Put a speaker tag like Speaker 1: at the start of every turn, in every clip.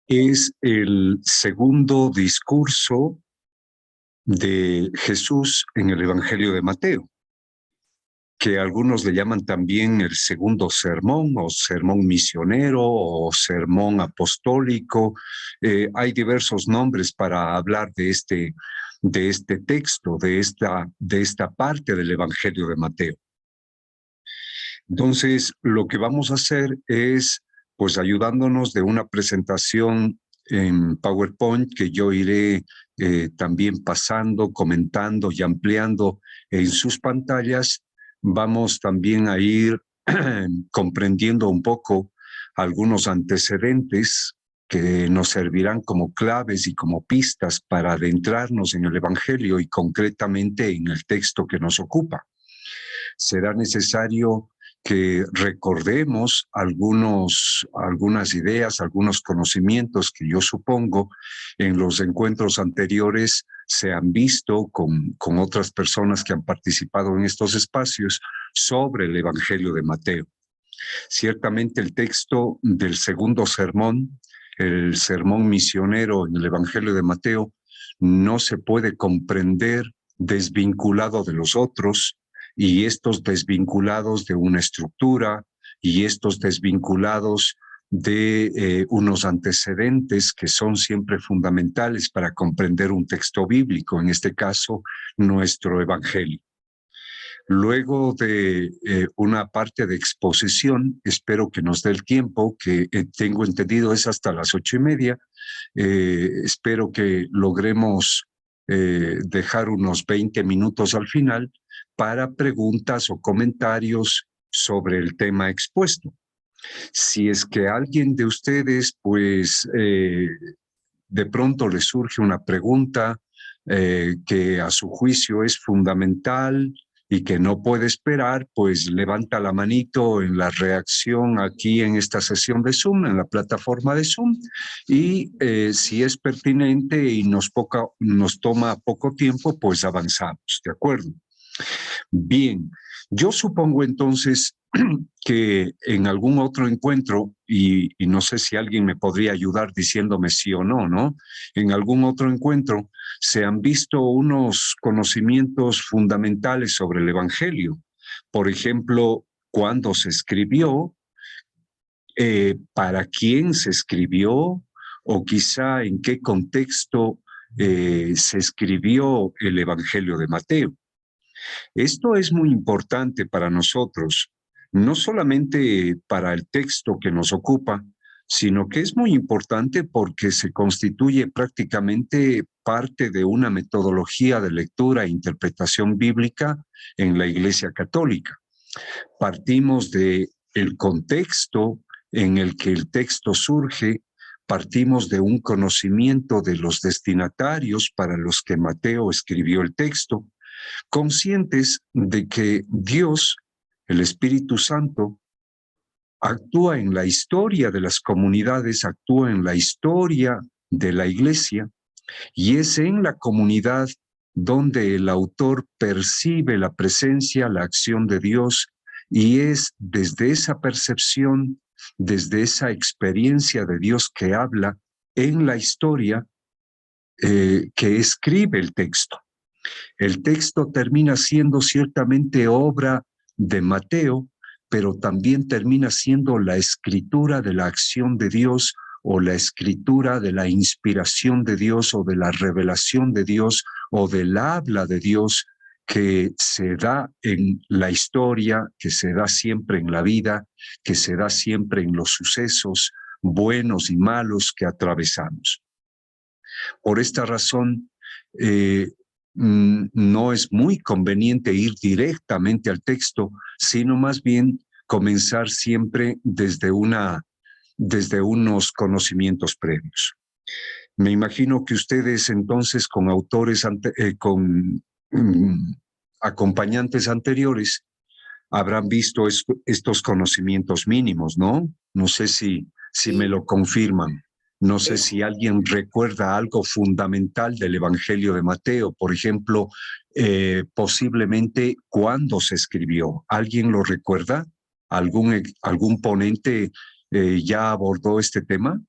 Speaker 1: Es el segundo discurso de Jesús en el Evangelio de Mateo, que algunos le llaman también el segundo sermón o sermón misionero o sermón apostólico. Hay diversos nombres para hablar de este texto, de esta parte del Evangelio de Mateo. Entonces, lo que vamos a hacer es, pues, ayudándonos de una presentación en PowerPoint que yo iré también pasando, comentando y ampliando en sus pantallas. Vamos también a ir comprendiendo un poco algunos antecedentes que nos servirán como claves y como pistas para adentrarnos en el Evangelio y concretamente en el texto que nos ocupa. Será necesario que recordemos algunas ideas, algunos conocimientos que yo supongo en los encuentros anteriores se han visto con otras personas que han participado en estos espacios sobre el Evangelio de Mateo. Ciertamente el texto del segundo sermón, el sermón misionero en el Evangelio de Mateo, no se puede comprender desvinculado de los otros, y estos desvinculados de una estructura y estos desvinculados de unos antecedentes que son siempre fundamentales para comprender un texto bíblico, en este caso nuestro Evangelio. Luego de una parte de exposición, espero que nos dé el tiempo, que tengo entendido es hasta las 8:30. Espero que logremos dejar unos 20 minutos al final para preguntas o comentarios sobre el tema expuesto. Si es que alguien de ustedes, pues, de pronto le surge una pregunta que a su juicio es fundamental y que no puede esperar, pues levanta la manito en la reacción aquí en esta sesión de Zoom, en la plataforma de Zoom, y si es pertinente y nos toma poco tiempo, pues avanzamos, ¿de acuerdo? Bien, yo supongo entonces que en algún otro encuentro, y no sé si alguien me podría ayudar diciéndome sí o no, ¿no? En algún otro encuentro se han visto unos conocimientos fundamentales sobre el Evangelio. Por ejemplo, cuándo se escribió, para quién se escribió, o quizá en qué contexto se escribió el Evangelio de Mateo. Esto es muy importante para nosotros, no solamente para el texto que nos ocupa, sino que es muy importante porque se constituye prácticamente parte de una metodología de lectura e interpretación bíblica en la Iglesia Católica. Partimos de el contexto en el que el texto surge, partimos de un conocimiento de los destinatarios para los que Mateo escribió el texto, conscientes de que Dios, el Espíritu Santo, actúa en la historia de las comunidades, actúa en la historia de la iglesia, y es en la comunidad donde el autor percibe la presencia, la acción de Dios, y es desde esa percepción, desde esa experiencia de Dios que habla en la historia, que escribe el texto. El texto termina siendo ciertamente obra de Mateo, pero también termina siendo la escritura de la acción de Dios o la escritura de la inspiración de Dios o de la revelación de Dios o del habla de Dios que se da en la historia, que se da siempre en la vida, que se da siempre en los sucesos buenos y malos que atravesamos. Por esta razón, no es muy conveniente ir directamente al texto, sino más bien comenzar siempre desde unos conocimientos previos. Me imagino que ustedes entonces con acompañantes anteriores habrán visto estos conocimientos mínimos, ¿no? No sé si me
Speaker 2: Sí,
Speaker 1: lo confirman. No sé
Speaker 2: es,
Speaker 1: si alguien recuerda algo fundamental del Evangelio de Mateo, por ejemplo, posiblemente cuándo se escribió. ¿Alguien lo recuerda? ¿Algún ponente ya abordó este tema?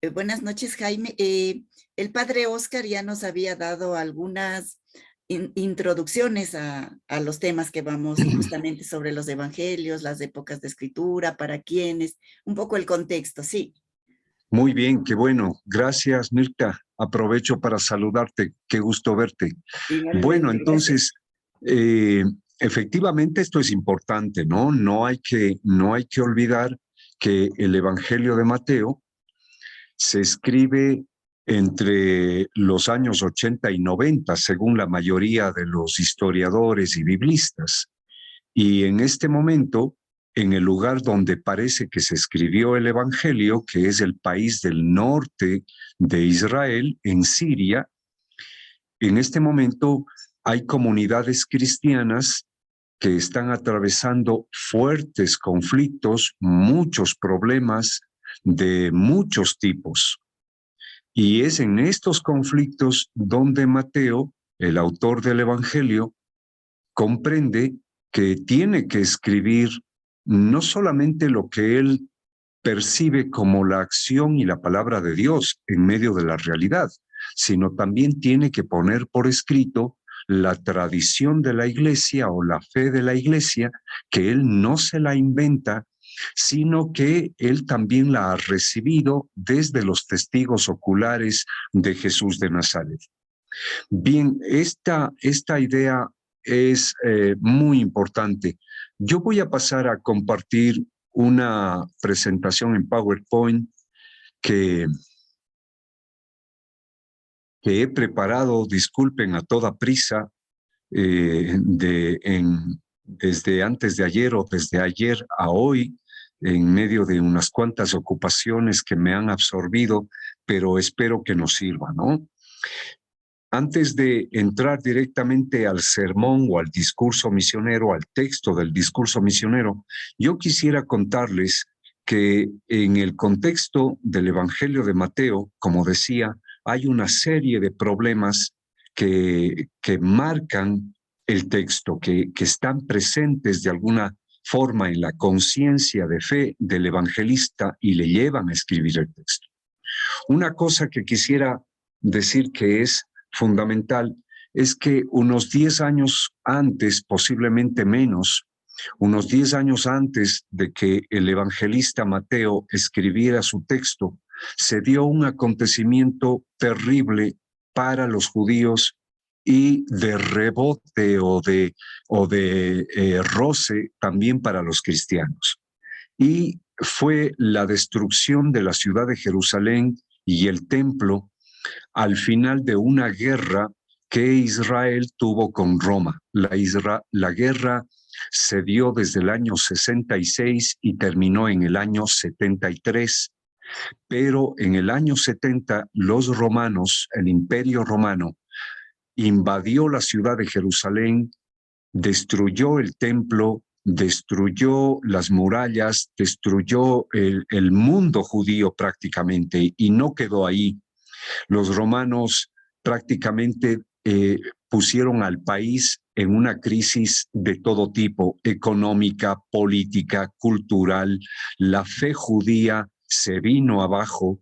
Speaker 2: Buenas noches, Jaime. El padre Oscar ya nos había dado algunas introducciones a los temas que vamos justamente sobre los evangelios, las épocas de escritura, para quiénes, un poco el contexto, sí.
Speaker 1: Muy bien, qué bueno. Gracias, Mirta. Aprovecho para saludarte. Qué gusto verte. Bueno,
Speaker 2: Igualmente, gracias.
Speaker 1: entonces, eh, efectivamente esto es importante, ¿no? No hay que olvidar que el Evangelio de Mateo se escribe entre los años 80 y 90, según la mayoría de los historiadores y biblistas. Y en este momento, en el lugar donde parece que se escribió el Evangelio, que es el país del norte de Israel, en Siria, en este momento hay comunidades cristianas que están atravesando fuertes conflictos, muchos problemas de muchos tipos. Y es en estos conflictos donde Mateo, el autor del Evangelio, comprende que tiene que escribir no solamente lo que él percibe como la acción y la palabra de Dios en medio de la realidad, sino también tiene que poner por escrito la tradición de la iglesia o la fe de la iglesia, que él no se la inventa, sino que él también la ha recibido desde los testigos oculares de Jesús de Nazaret. Bien, esta idea es muy importante. Yo voy a pasar a compartir una presentación en PowerPoint que, que he preparado, disculpen, a toda prisa, desde antes de ayer o desde ayer a hoy, en medio de unas cuantas ocupaciones que me han absorbido, pero espero que nos sirva, ¿no? Antes de entrar directamente al sermón o al discurso misionero, al texto del discurso misionero, yo quisiera contarles que en el contexto del Evangelio de Mateo, como decía, hay una serie de problemas que marcan el texto, que están presentes de alguna forma en la conciencia de fe del evangelista y le llevan a escribir el texto. Una cosa que quisiera decir que es fundamental es que unos 10 años antes, posiblemente menos, unos 10 años antes de que el evangelista Mateo escribiera su texto, se dio un acontecimiento terrible para los judíos y de rebote o de roce también para los cristianos. Y fue la destrucción de la ciudad de Jerusalén y el templo al final de una guerra que Israel tuvo con Roma. La guerra se dio desde el año 66 y terminó en el año 73, pero en el año 70 los romanos, el imperio romano, invadió la ciudad de Jerusalén, destruyó el templo, destruyó las murallas, destruyó el mundo judío prácticamente y no quedó ahí. Los romanos prácticamente pusieron al país en una crisis de todo tipo, económica, política, cultural. La fe judía se vino abajo.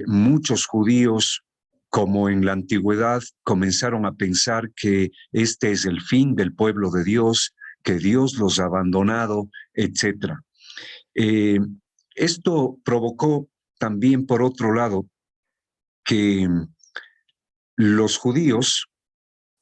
Speaker 1: Muchos judíos, como en la antigüedad, comenzaron a pensar que este es el fin del pueblo de Dios, que Dios los ha abandonado, etc. Esto provocó también, por otro lado, que los judíos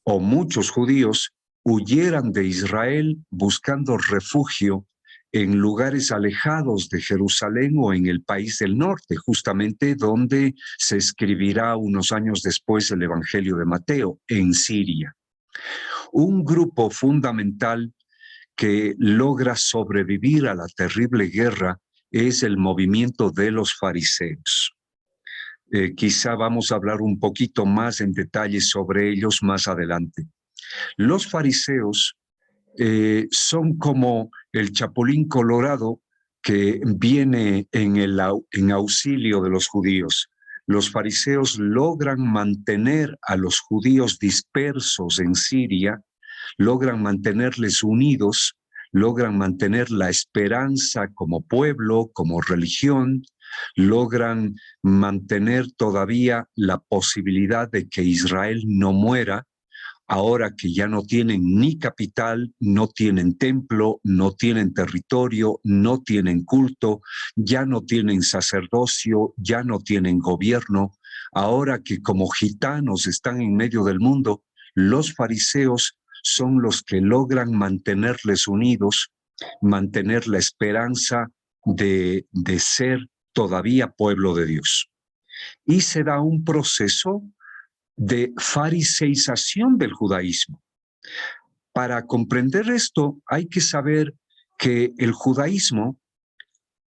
Speaker 1: o muchos judíos huyeran de Israel buscando refugio en lugares alejados de Jerusalén o en el país del norte, justamente donde se escribirá unos años después el Evangelio de Mateo, en Siria. Un grupo fundamental que logra sobrevivir a la terrible guerra es el movimiento de los fariseos. Quizá vamos a hablar un poquito más en detalle sobre ellos más adelante. Los fariseos son como el chapulín colorado que viene en auxilio de los judíos. Los fariseos logran mantener a los judíos dispersos en Siria, logran mantenerles unidos, logran mantener la esperanza como pueblo, como religión, logran mantener todavía la posibilidad de que Israel no muera, ahora que ya no tienen ni capital, no tienen templo, no tienen territorio, no tienen culto, ya no tienen sacerdocio, ya no tienen gobierno, ahora que como gitanos están en medio del mundo, los fariseos son los que logran mantenerles unidos, mantener la esperanza de ser todavía pueblo de Dios. Y se da un proceso de fariseización del judaísmo. Para comprender esto, hay que saber que el judaísmo,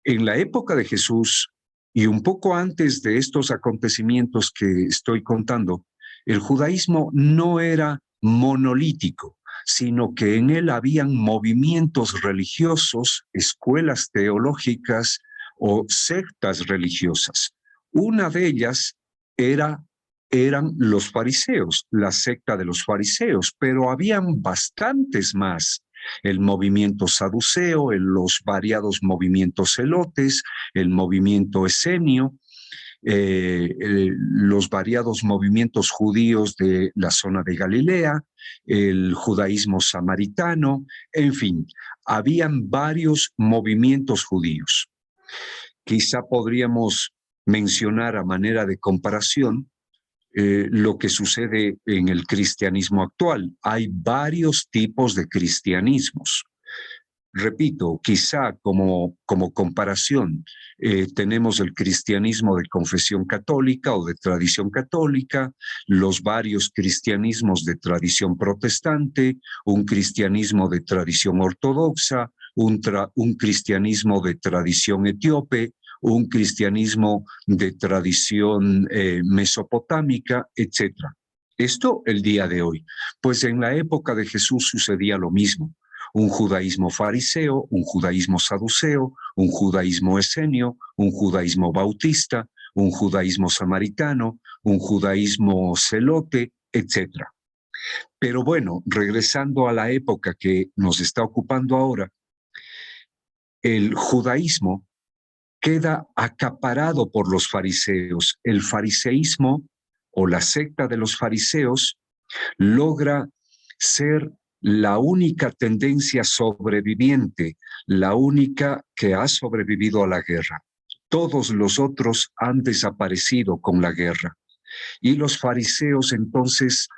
Speaker 1: en la época de Jesús y un poco antes de estos acontecimientos que estoy contando, el judaísmo no era monolítico, sino que en él habían movimientos religiosos, escuelas teológicas o sectas religiosas. Una de ellas eran los fariseos, la secta de los fariseos, pero habían bastantes más. El movimiento saduceo, los variados movimientos celotes, el movimiento esenio, los variados movimientos judíos de la zona de Galilea, el judaísmo samaritano, en fin, habían varios movimientos judíos. Quizá podríamos mencionar a manera de comparación lo que sucede en el cristianismo actual. Hay varios tipos de cristianismos. Repito, quizá como comparación, tenemos el cristianismo de confesión católica o de tradición católica, los varios cristianismos de tradición protestante, un cristianismo de tradición ortodoxa, un cristianismo de tradición etíope, un cristianismo de tradición mesopotámica, etc. Esto el día de hoy. Pues en la época de Jesús sucedía lo mismo. Un judaísmo fariseo, un judaísmo saduceo, un judaísmo esenio, un judaísmo bautista, un judaísmo samaritano, un judaísmo celote, etc. Pero bueno, regresando a la época que nos está ocupando ahora, el judaísmo queda acaparado por los fariseos. El fariseísmo o la secta de los fariseos logra ser la única tendencia sobreviviente, la única que ha sobrevivido a la guerra. Todos los otros han desaparecido con la guerra. Y los fariseos entonces,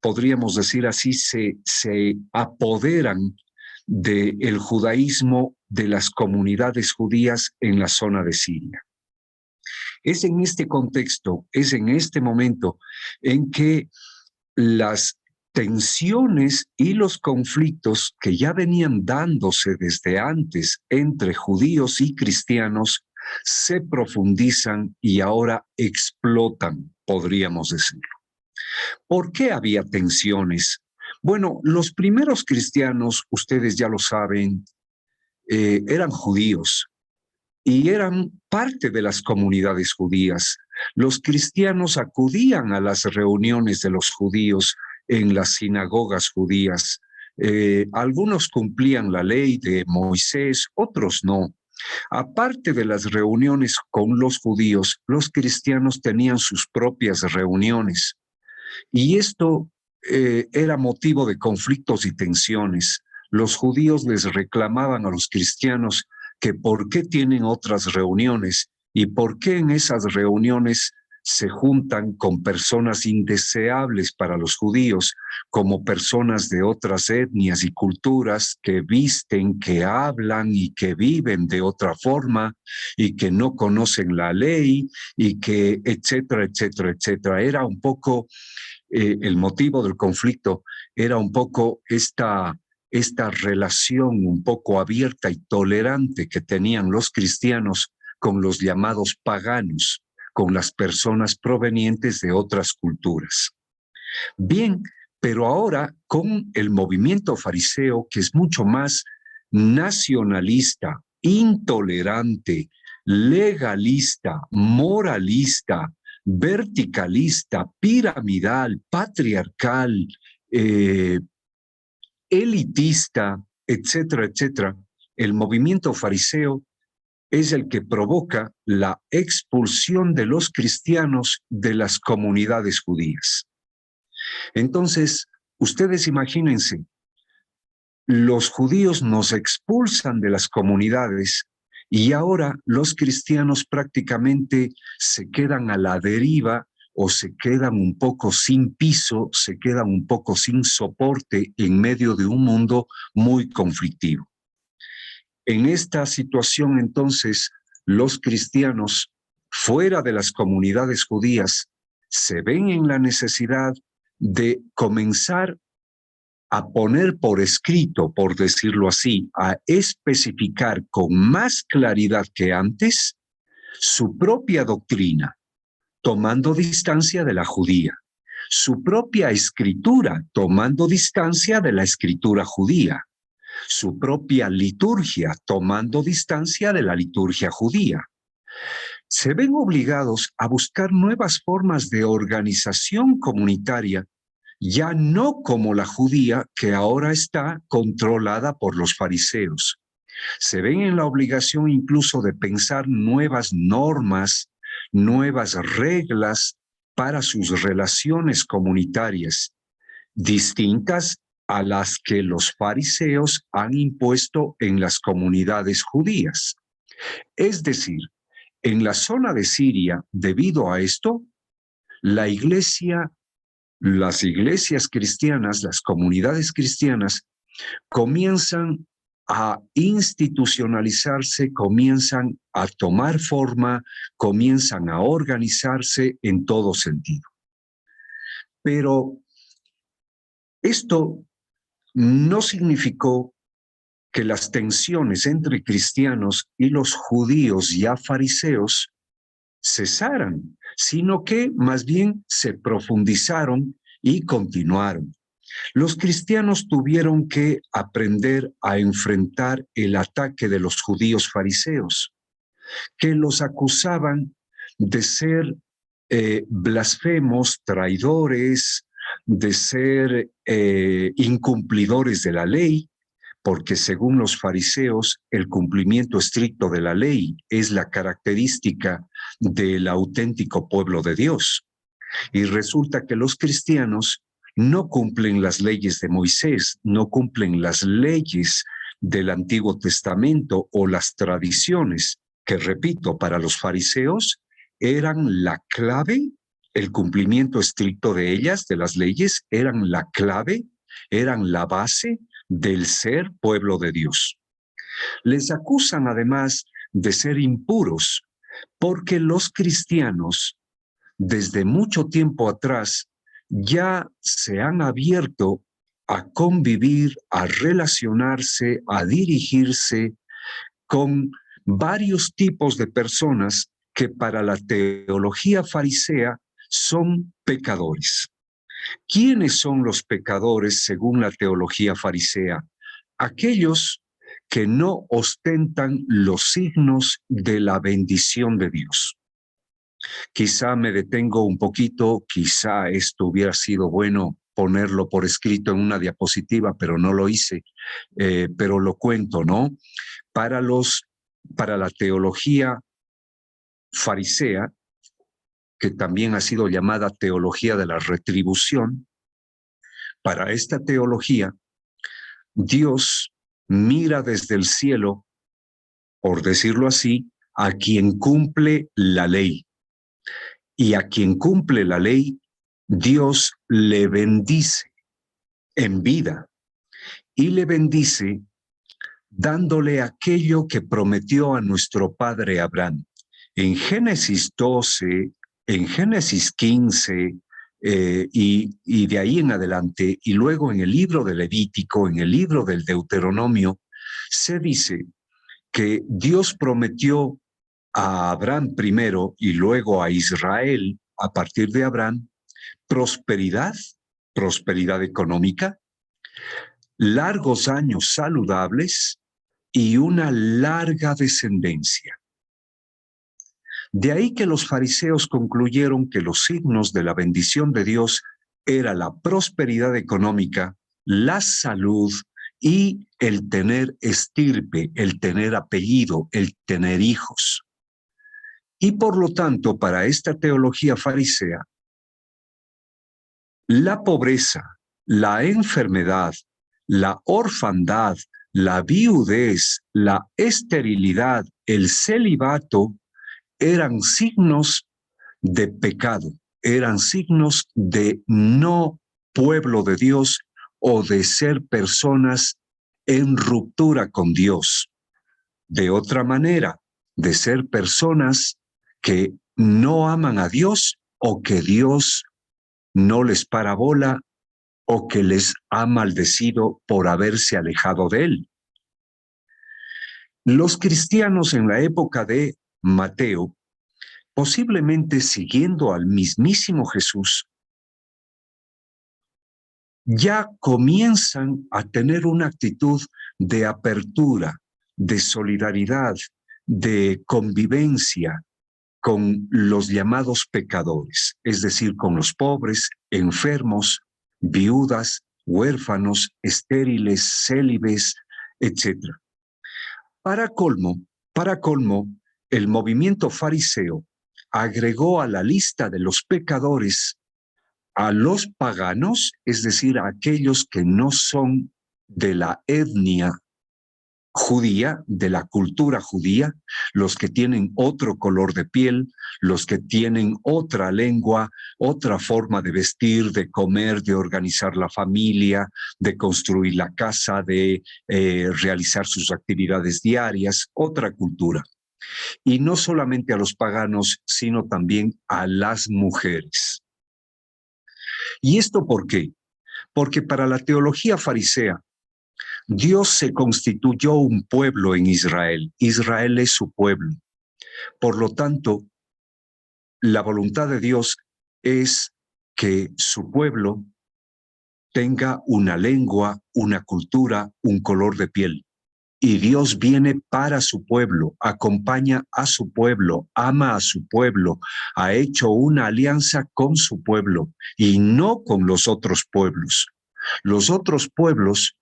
Speaker 1: podríamos decir así, se apoderan del judaísmo de las comunidades judías en la zona de Siria. Es en este contexto, es en este momento en que las tensiones y los conflictos que ya venían dándose desde antes entre judíos y cristianos se profundizan y ahora explotan, podríamos decirlo. ¿Por qué había tensiones? Bueno, los primeros cristianos, ustedes ya lo saben, eran judíos y eran parte de las comunidades judías. Los cristianos acudían a las reuniones de los judíos en las sinagogas judías. Algunos cumplían la ley de Moisés, otros no. Aparte de las reuniones con los judíos, los cristianos tenían sus propias reuniones. Y esto era motivo de conflictos y tensiones. Los judíos les reclamaban a los cristianos que por qué tienen otras reuniones y por qué en esas reuniones se juntan con personas indeseables para los judíos, como personas de otras etnias y culturas que visten, que hablan y que viven de otra forma y que no conocen la ley y que etcétera, etcétera, etcétera. Era un poco el motivo del conflicto, era un poco esta relación un poco abierta y tolerante que tenían los cristianos con los llamados paganos, con las personas provenientes de otras culturas. Bien, pero ahora con el movimiento fariseo, que es mucho más nacionalista, intolerante, legalista, moralista, verticalista, piramidal, patriarcal, elitista, etcétera, etcétera, el movimiento fariseo es el que provoca la expulsión de los cristianos de las comunidades judías. Entonces, ustedes imagínense, los judíos nos expulsan de las comunidades y ahora los cristianos prácticamente se quedan a la deriva o se quedan un poco sin piso, se quedan un poco sin soporte en medio de un mundo muy conflictivo. En esta situación, entonces, los cristianos fuera de las comunidades judías se ven en la necesidad de comenzar a poner por escrito, por decirlo así, a especificar con más claridad que antes su propia doctrina, tomando distancia de la judía, su propia escritura, tomando distancia de la escritura judía, su propia liturgia, tomando distancia de la liturgia judía. Se ven obligados a buscar nuevas formas de organización comunitaria, ya no como la judía que ahora está controlada por los fariseos. Se ven en la obligación incluso de pensar nuevas normas, nuevas reglas para sus relaciones comunitarias, distintas a las que los fariseos han impuesto en las comunidades judías. Es decir, en la zona de Siria, debido a esto, las iglesias cristianas, las comunidades cristianas, comienzan a institucionalizarse, comienzan a tomar forma, comienzan a organizarse en todo sentido. Pero esto no significó que las tensiones entre cristianos y los judíos ya fariseos cesaran, sino que más bien se profundizaron y continuaron. Los cristianos tuvieron que aprender a enfrentar el ataque de los judíos fariseos, que los acusaban de ser blasfemos, traidores, de ser incumplidores de la ley, porque según los fariseos, el cumplimiento estricto de la ley es la característica del auténtico pueblo de Dios. Y resulta que los cristianos no cumplen las leyes de Moisés, no cumplen las leyes del Antiguo Testamento o las tradiciones, que repito, para los fariseos eran la clave, el cumplimiento estricto de ellas, de las leyes, eran la clave, eran la base del ser pueblo de Dios. Les acusan además de ser impuros, porque los cristianos desde mucho tiempo atrás ya se han abierto a convivir, a relacionarse, a dirigirse con varios tipos de personas que para la teología farisea son pecadores. ¿Quiénes son los pecadores según la teología farisea? Aquellos que no ostentan los signos de la bendición de Dios. Quizá me detengo un poquito, quizá esto hubiera sido bueno ponerlo por escrito en una diapositiva, pero no lo hice, pero lo cuento, ¿no? Para la teología farisea, que también ha sido llamada teología de la retribución, para esta teología, Dios mira desde el cielo, por decirlo así, a quien cumple la ley. Y a quien cumple la ley, Dios le bendice en vida y le bendice dándole aquello que prometió a nuestro padre Abraham. En Génesis 12, en Génesis 15 y de ahí en adelante, y luego en el libro de Levítico, en el libro del Deuteronomio, se dice que Dios prometió a Abraham primero y luego a Israel, a partir de Abraham, prosperidad económica, largos años saludables y una larga descendencia. De ahí que los fariseos concluyeron que los signos de la bendición de Dios era la prosperidad económica, la salud y el tener estirpe, el tener apellido, el tener hijos. Y por lo tanto, para esta teología farisea, la pobreza, la enfermedad, la orfandad, la viudez, la esterilidad, el celibato, eran signos de pecado, eran signos de no pueblo de Dios o de ser personas en ruptura con Dios. De otra manera, de ser personas que no aman a Dios o que Dios no les para bola o que les ha maldecido por haberse alejado de él. Los cristianos en la época de Mateo, posiblemente siguiendo al mismísimo Jesús, ya comienzan a tener una actitud de apertura, de solidaridad, de convivencia con los llamados pecadores, es decir, con los pobres, enfermos, viudas, huérfanos, estériles, célibes, etc. Para colmo, el movimiento fariseo agregó a la lista de los pecadores a los paganos, es decir, a aquellos que no son de la etnia judía, de la cultura judía, los que tienen otro color de piel, los que tienen otra lengua, otra forma de vestir, de comer, de organizar la familia, de construir la casa, de realizar sus actividades diarias, otra cultura. Y no solamente a los paganos, sino también a las mujeres. ¿Y esto por qué? Porque para la teología farisea, Dios se constituyó un pueblo en Israel. Israel es su pueblo. Por lo tanto, la voluntad de Dios es que su pueblo tenga una lengua, una cultura, un color de piel. Y Dios viene para su pueblo, acompaña a su pueblo, ama a su pueblo, ha hecho una alianza con su pueblo y no con los otros pueblos. Los otros pueblos,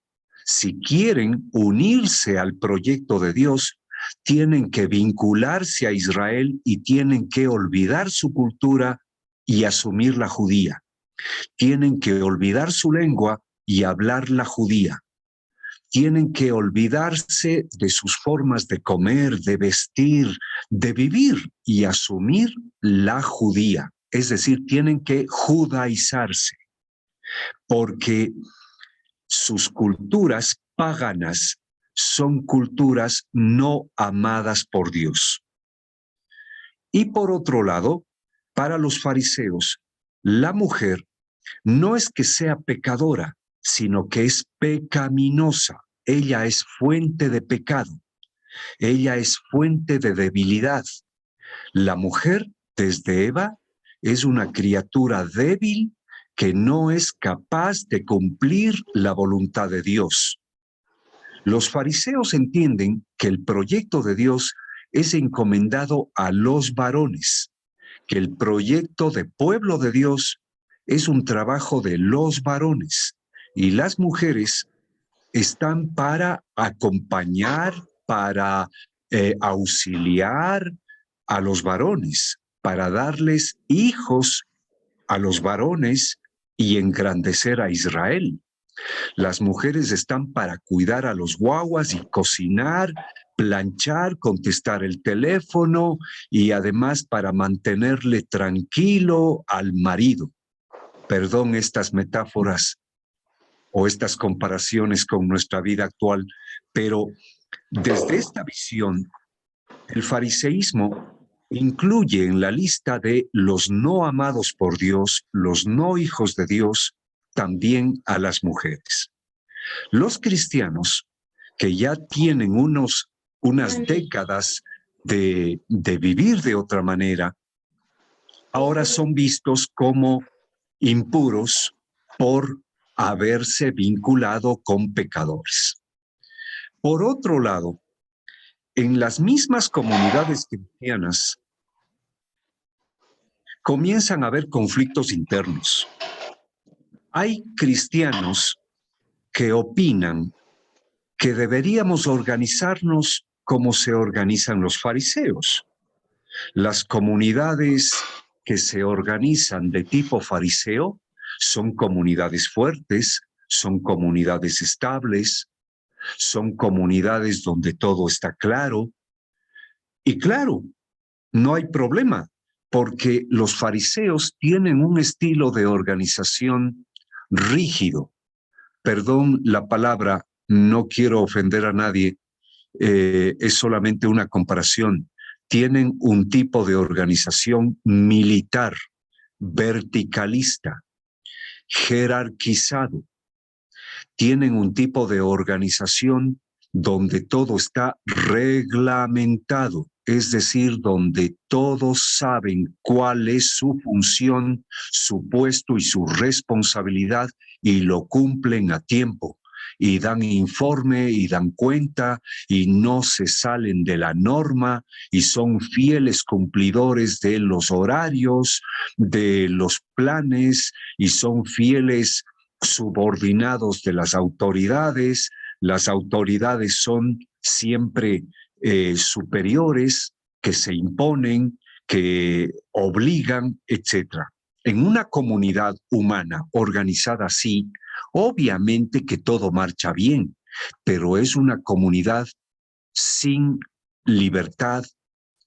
Speaker 1: si quieren unirse al proyecto de Dios, tienen que vincularse a Israel y tienen que olvidar su cultura y asumir la judía. Tienen que olvidar su lengua y hablar la judía. Tienen que olvidarse de sus formas de comer, de vestir, de vivir y asumir la judía. Es decir, tienen que judaizarse, porque sus culturas paganas son culturas no amadas por Dios. Y por otro lado, para los fariseos, la mujer no es que sea pecadora, sino que es pecaminosa. Ella es fuente de pecado. Ella es fuente de debilidad. La mujer, desde Eva, es una criatura débil que no es capaz de cumplir la voluntad de Dios. Los fariseos entienden que el proyecto de Dios es encomendado a los varones, que el proyecto de pueblo de Dios es un trabajo de los varones y las mujeres están para acompañar, para auxiliar a los varones, para darles hijos a los varones y engrandecer a Israel. Las mujeres están para cuidar a los guaguas y cocinar, planchar, contestar el teléfono y además para mantenerle tranquilo al marido. Perdón estas metáforas o estas comparaciones con nuestra vida actual, pero desde esta visión, el fariseísmo incluye en la lista de los no amados por Dios, los no hijos de Dios, también a las mujeres. Los cristianos que ya tienen unas décadas de vivir de otra manera, ahora son vistos como impuros por haberse vinculado con pecadores. Por otro lado, en las mismas comunidades cristianas comienzan a haber conflictos internos. Hay cristianos que opinan que deberíamos organizarnos como se organizan los fariseos. Las comunidades que se organizan de tipo fariseo son comunidades fuertes, son comunidades estables, son comunidades donde todo está claro. Y claro, no hay problema, porque los fariseos tienen un estilo de organización rígido. Perdón la palabra, no quiero ofender a nadie, es solamente una comparación. Tienen un tipo de organización militar, verticalista, jerarquizado. Tienen un tipo de organización donde todo está reglamentado, es decir, donde todos saben cuál es su función, su puesto y su responsabilidad y lo cumplen a tiempo. Y dan informe y dan cuenta y no se salen de la norma y son fieles cumplidores de los horarios, de los planes y son fieles subordinados de las autoridades son siempre superiores, que se imponen, que obligan, etc. En una comunidad humana organizada así, obviamente que todo marcha bien, pero es una comunidad sin libertad,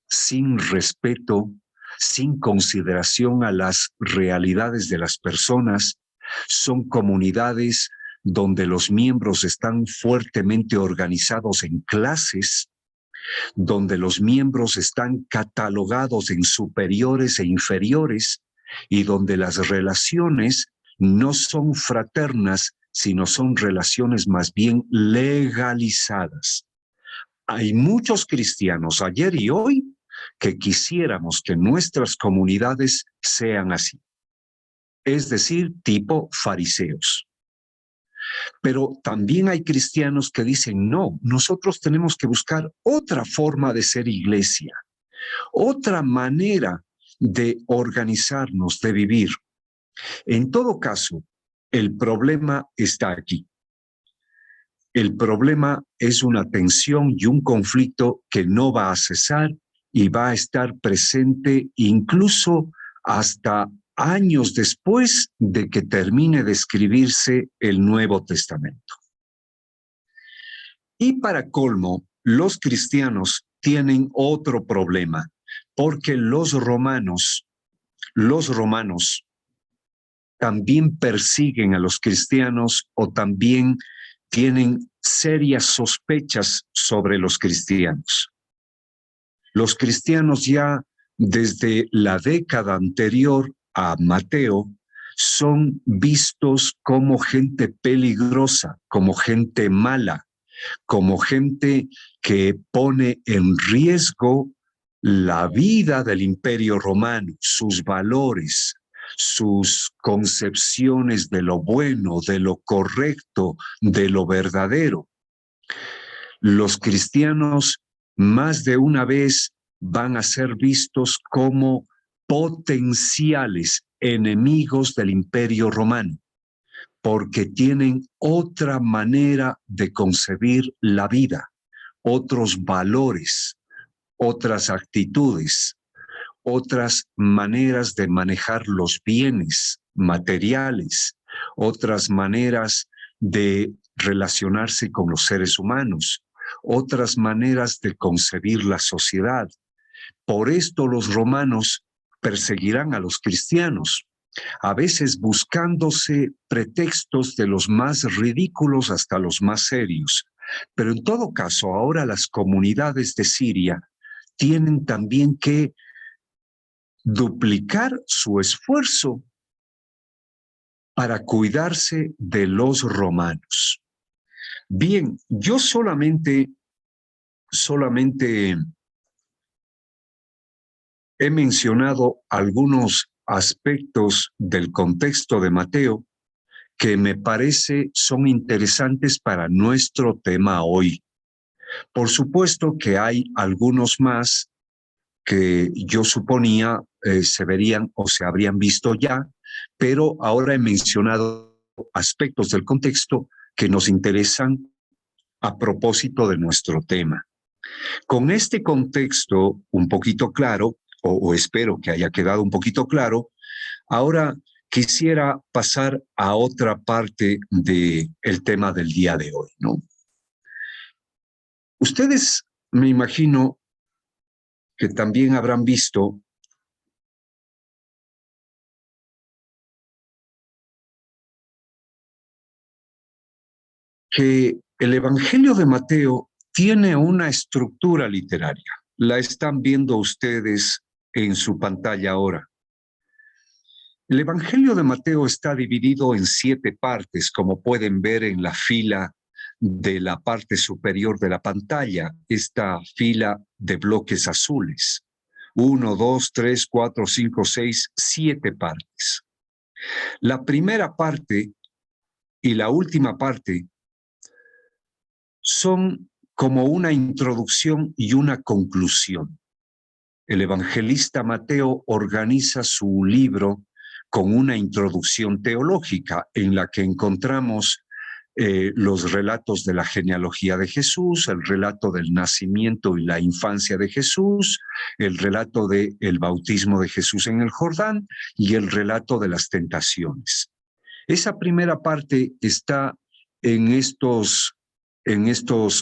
Speaker 1: sin respeto, sin consideración a las realidades de las personas. Son comunidades donde los miembros están fuertemente organizados en clases, donde los miembros están catalogados en superiores e inferiores y donde las relaciones no son fraternas, sino son relaciones más bien legalizadas. Hay muchos cristianos ayer y hoy que quisiéramos que nuestras comunidades sean así, es decir, tipo fariseos. Pero también hay cristianos que dicen, no, nosotros tenemos que buscar otra forma de ser iglesia, otra manera de organizarnos, de vivir. En todo caso, el problema está aquí. El problema es una tensión y un conflicto que no va a cesar y va a estar presente incluso hasta años después de que termine de escribirse el Nuevo Testamento. Y para colmo, los cristianos tienen otro problema, porque los romanos también persiguen a los cristianos o también tienen serias sospechas sobre los cristianos. Los cristianos ya desde la década anterior a Mateo son vistos como gente peligrosa, como gente mala, como gente que pone en riesgo la vida del Imperio Romano, sus valores, sus concepciones de lo bueno, de lo correcto, de lo verdadero. Los cristianos más de una vez van a ser vistos como potenciales enemigos del Imperio Romano, porque tienen otra manera de concebir la vida, otros valores, otras actitudes, otras maneras de manejar los bienes materiales, otras maneras de relacionarse con los seres humanos, otras maneras de concebir la sociedad. Por esto los romanos perseguirán a los cristianos, a veces buscándose pretextos de los más ridículos hasta los más serios. Pero en todo caso, ahora las comunidades de Siria tienen también que duplicar su esfuerzo para cuidarse de los romanos. Bien, yo solamente he mencionado algunos aspectos del contexto de Mateo que me parece son interesantes para nuestro tema hoy. Por supuesto que hay algunos más que yo suponía se verían o se habrían visto ya, pero ahora he mencionado aspectos del contexto que nos interesan a propósito de nuestro tema. Con este contexto un poquito claro, o espero que haya quedado un poquito claro, ahora quisiera pasar a otra parte del tema del día de hoy, ¿no? Ustedes, me imagino, que también habrán visto que el Evangelio de Mateo tiene una estructura literaria. La están viendo ustedes en su pantalla ahora. El Evangelio de Mateo está dividido en 7 partes, como pueden ver en la fila de la parte superior de la pantalla, esta fila de bloques azules. 1, 2, 3, 4, 5, 6, 7 partes. La primera parte y la última parte son como una introducción y una conclusión. El evangelista Mateo organiza su libro con una introducción teológica en la que encontramos los relatos de la genealogía de Jesús, el relato del nacimiento y la infancia de Jesús, el relato del bautismo de Jesús en el Jordán y el relato de las tentaciones. Esa primera parte está en estos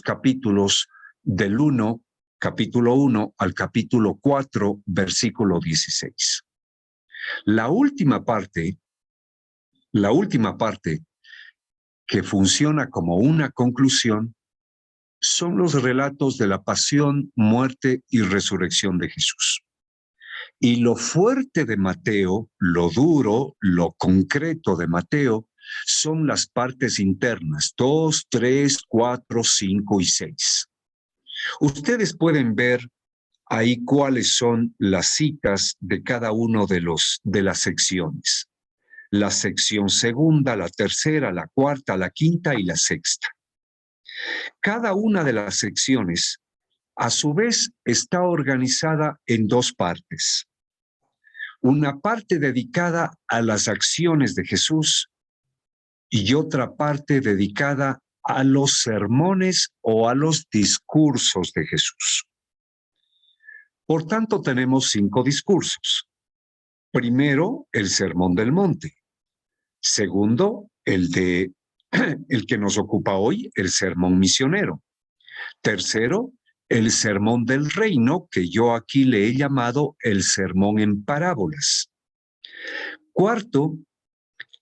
Speaker 1: capítulos del capítulo 1 al capítulo 4, versículo 16. La última parte que funciona como una conclusión son los relatos de la pasión, muerte y resurrección de Jesús. Y lo fuerte de Mateo, lo duro, lo concreto de Mateo, son las partes internas, 2, 3, 4, 5 y 6. Ustedes pueden ver ahí cuáles son las citas de cada uno de las secciones. La sección segunda, la tercera, la cuarta, la quinta y la sexta. Cada una de las secciones, a su vez, está organizada en 2 partes. Una parte dedicada a las acciones de Jesús y otra parte dedicada a los sermones o a los discursos de Jesús. Por tanto, tenemos 5 discursos. Primero, el Sermón del Monte. Segundo, el que nos ocupa hoy, el Sermón Misionero. Tercero, el Sermón del Reino, que yo aquí le he llamado el Sermón en Parábolas. Cuarto,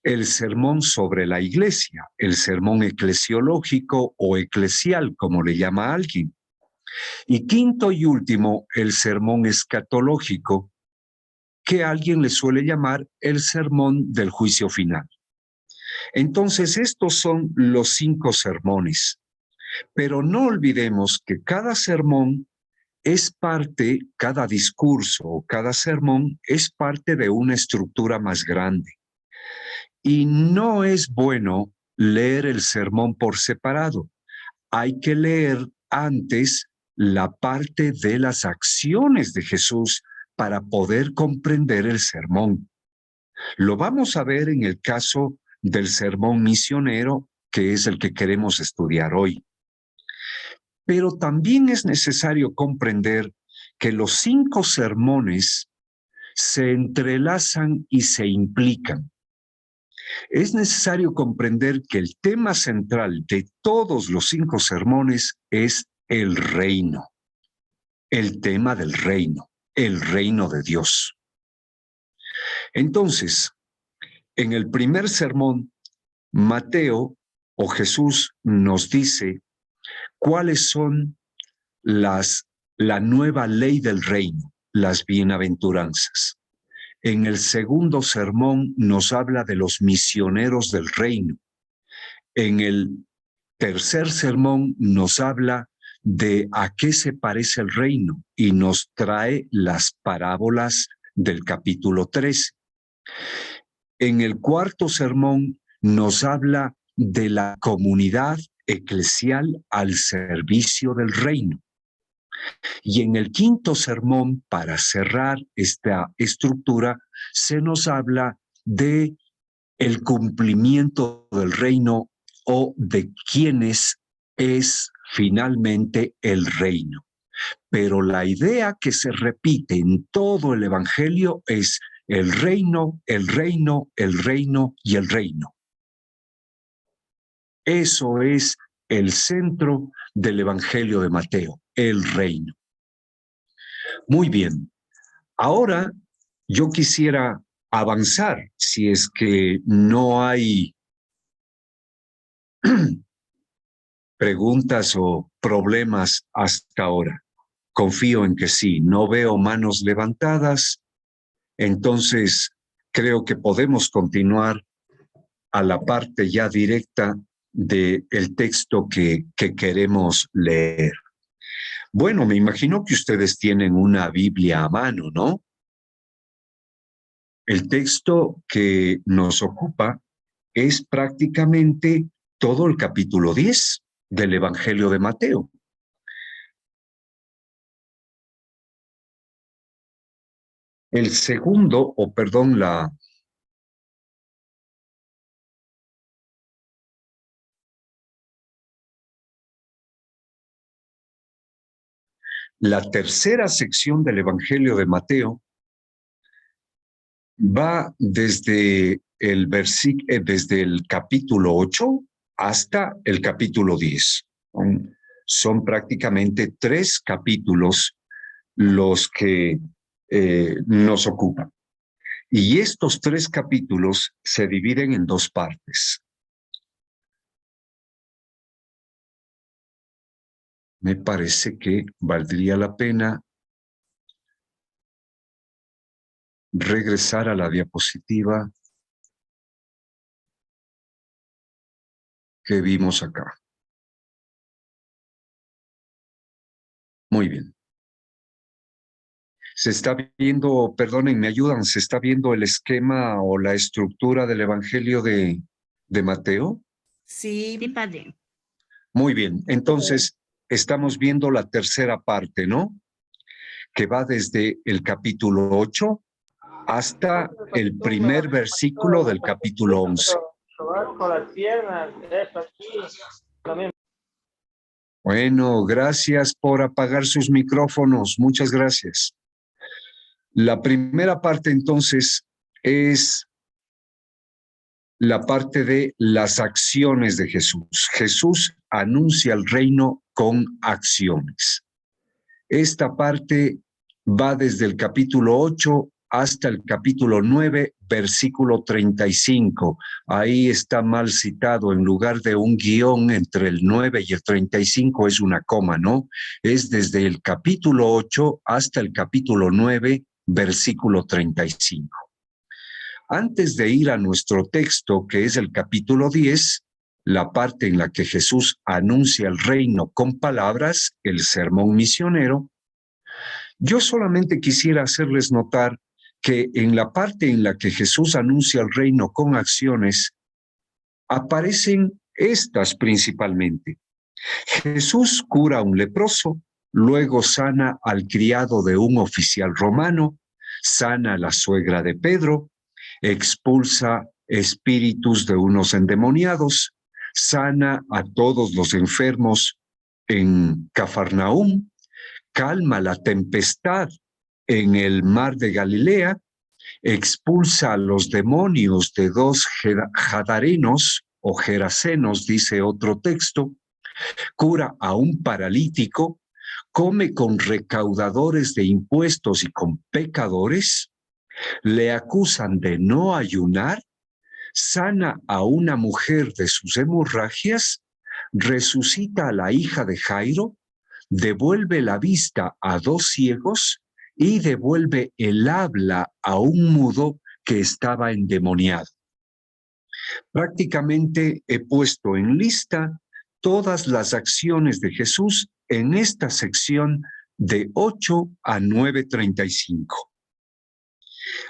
Speaker 1: el sermón sobre la iglesia, el sermón eclesiológico o eclesial, como le llama alguien. Y quinto y último, el sermón escatológico, que alguien le suele llamar el sermón del juicio final. Entonces, estos son los 5 sermones. Pero no olvidemos que cada sermón es parte, cada discurso o cada sermón es parte de una estructura más grande. Y no es bueno leer el sermón por separado. Hay que leer antes la parte de las acciones de Jesús para poder comprender el sermón. Lo vamos a ver en el caso del sermón misionero, que es el que queremos estudiar hoy. Pero también es necesario comprender que los 5 sermones se entrelazan y se implican. Es necesario comprender que el tema central de todos los 5 sermones es el reino, el tema del reino, el reino de Dios. Entonces, en el primer sermón, Mateo o Jesús nos dice cuáles son la nueva ley del reino, las bienaventuranzas. En el segundo sermón nos habla de los misioneros del reino. En el tercer sermón nos habla de a qué se parece el reino y nos trae las parábolas del capítulo 13. En el cuarto sermón nos habla de la comunidad eclesial al servicio del reino. Y en el quinto sermón, para cerrar esta estructura, se nos habla de el cumplimiento del reino o de quienes es finalmente el reino. Pero la idea que se repite en todo el Evangelio es el reino, el reino, el reino y el reino. Eso es el centro del Evangelio de Mateo, el reino. Muy bien, ahora yo quisiera avanzar, si es que no hay preguntas o problemas hasta ahora. Confío en que sí, no veo manos levantadas, entonces creo que podemos continuar a la parte ya directa del texto que queremos leer. Bueno, me imagino que ustedes tienen una Biblia a mano, ¿no? El texto que nos ocupa es prácticamente todo el capítulo 10 del Evangelio de Mateo. El segundo, o perdón, la tercera sección del Evangelio de Mateo va desde desde el capítulo 8 hasta el capítulo 10. Son prácticamente 3 capítulos los que nos ocupan. Y estos 3 capítulos se dividen en 2 partes. Me parece que valdría la pena regresar a la diapositiva que vimos acá. Muy bien. Se está viendo, perdonen, me ayudan, ¿se está viendo el esquema o la estructura del Evangelio de Mateo?
Speaker 2: Sí,
Speaker 3: Sí, padre.
Speaker 1: Muy bien, entonces estamos viendo la tercera parte, ¿no? Que va desde el capítulo 8 hasta el primer versículo del capítulo 11. Bueno, gracias por apagar sus micrófonos. Muchas gracias. La primera parte entonces es la parte de las acciones de Jesús. Jesús anuncia el reino con acciones. Esta parte va desde el capítulo 8 hasta el capítulo 9, versículo 35. Ahí está mal citado, en lugar de un guión entre el 9 y el 35 es una coma, ¿no? Es desde el capítulo 8 hasta el capítulo 9, versículo 35. Antes de ir a nuestro texto, que es el capítulo 10, la parte en la que Jesús anuncia el reino con palabras, el sermón misionero, yo solamente quisiera hacerles notar que en la parte en la que Jesús anuncia el reino con acciones, aparecen estas principalmente. Jesús cura a un leproso, luego sana al criado de un oficial romano, sana a la suegra de Pedro, expulsa espíritus de unos endemoniados, sana a todos los enfermos en Cafarnaúm, calma la tempestad en el mar de Galilea, expulsa a los demonios de 2 gadarenos o gerasenos, dice otro texto, cura a un paralítico, come con recaudadores de impuestos y con pecadores, le acusan de no ayunar, sana a una mujer de sus hemorragias, resucita a la hija de Jairo, devuelve la vista a 2 ciegos y devuelve el habla a un mudo que estaba endemoniado. Prácticamente he puesto en lista todas las acciones de Jesús en esta sección de 8 a 9:35.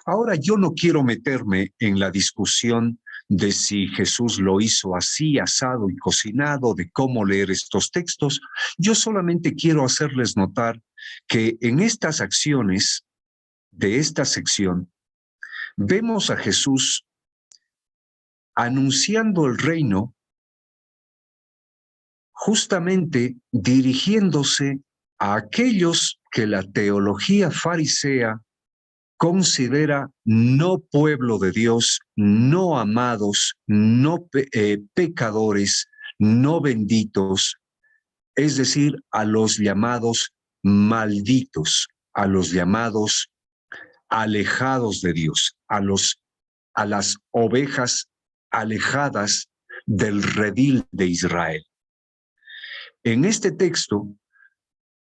Speaker 1: Ahora yo no quiero meterme en la discusión de si Jesús lo hizo así, asado y cocinado, de cómo leer estos textos. Yo solamente quiero hacerles notar que en estas acciones de esta sección vemos a Jesús anunciando el reino justamente dirigiéndose a aquellos que la teología farisea considera no pueblo de Dios, no amados, no pecadores, no benditos, es decir, a los llamados malditos, a los llamados alejados de Dios, a las ovejas alejadas del redil de Israel. En este texto,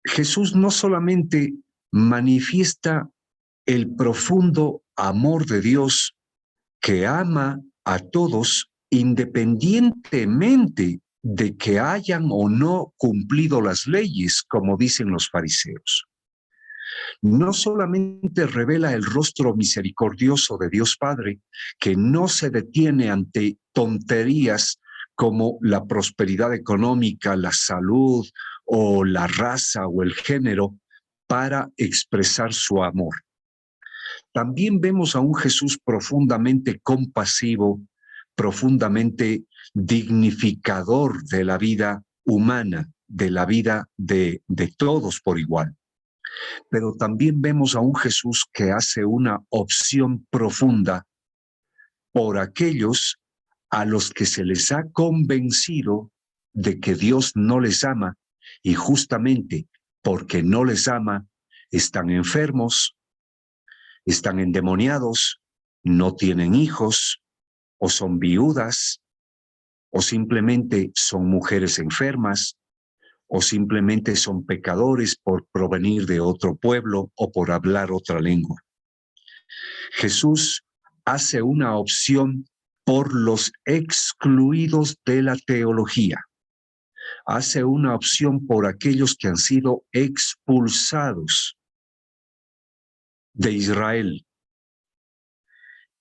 Speaker 1: Jesús no solamente manifiesta el profundo amor de Dios que ama a todos independientemente de que hayan o no cumplido las leyes, como dicen los fariseos. No solamente revela el rostro misericordioso de Dios Padre, que no se detiene ante tonterías como la prosperidad económica, la salud o la raza o el género para expresar su amor. También vemos a un Jesús profundamente compasivo, profundamente dignificador de la vida humana, de la vida de todos por igual. Pero también vemos a un Jesús que hace una opción profunda por aquellos a los que se les ha convencido de que Dios no les ama y justamente porque no les ama están enfermos, están endemoniados, no tienen hijos o son viudas o simplemente son mujeres enfermas o simplemente son pecadores por provenir de otro pueblo o por hablar otra lengua. Jesús hace una opción por los excluidos de la teología. Hace una opción por aquellos que han sido expulsados de Israel.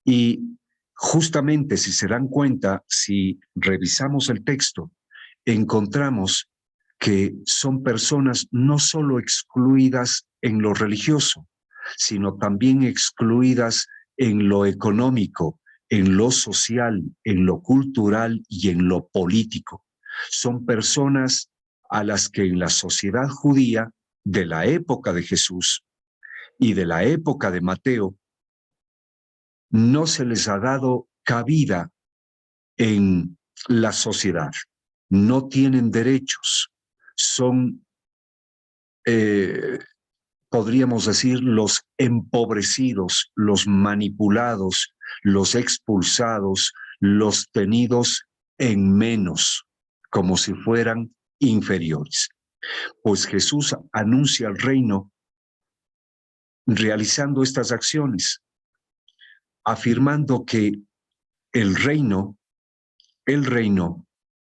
Speaker 1: Y justamente, si se dan cuenta, si revisamos el texto, encontramos que son personas no solo excluidas en lo religioso, sino también excluidas en lo económico, en lo social, en lo cultural y en lo político. Son personas a las que en la sociedad judía de la época de Jesús y de la época de Mateo no se les ha dado cabida en la sociedad. No tienen derechos. Son, podríamos decir, los empobrecidos, los manipulados, los expulsados, los tenidos en menos, como si fueran inferiores. Pues Jesús anuncia el reino realizando estas acciones, afirmando que el reino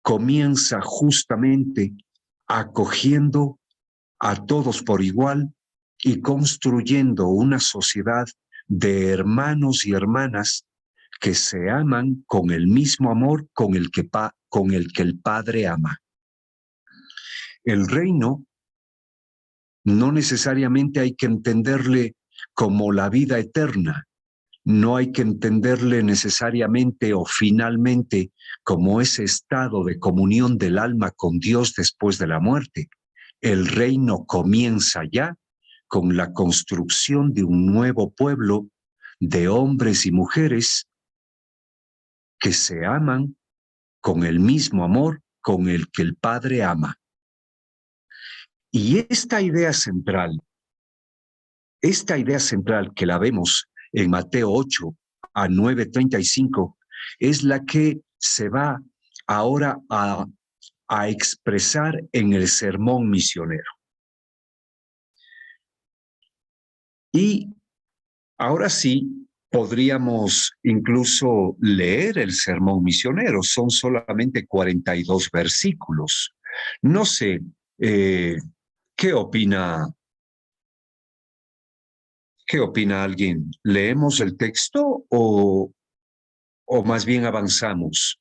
Speaker 1: comienza justamente acogiendo a todos por igual y construyendo una sociedad de hermanos y hermanas que se aman con el mismo amor con el que el Padre ama. El reino no necesariamente hay que entenderle como la vida eterna, no hay que entenderle necesariamente o finalmente como ese estado de comunión del alma con Dios después de la muerte. El reino comienza ya con la construcción de un nuevo pueblo de hombres y mujeres que se aman con el mismo amor con el que el Padre ama. Y esta idea central que la vemos en Mateo 8 a 9:35, es la que se va ahora a expresar en el sermón misionero. Y ahora sí, podríamos incluso leer el sermón misionero. Son solamente 42 versículos. No sé, ¿qué opina alguien? ¿Leemos el texto o más bien avanzamos?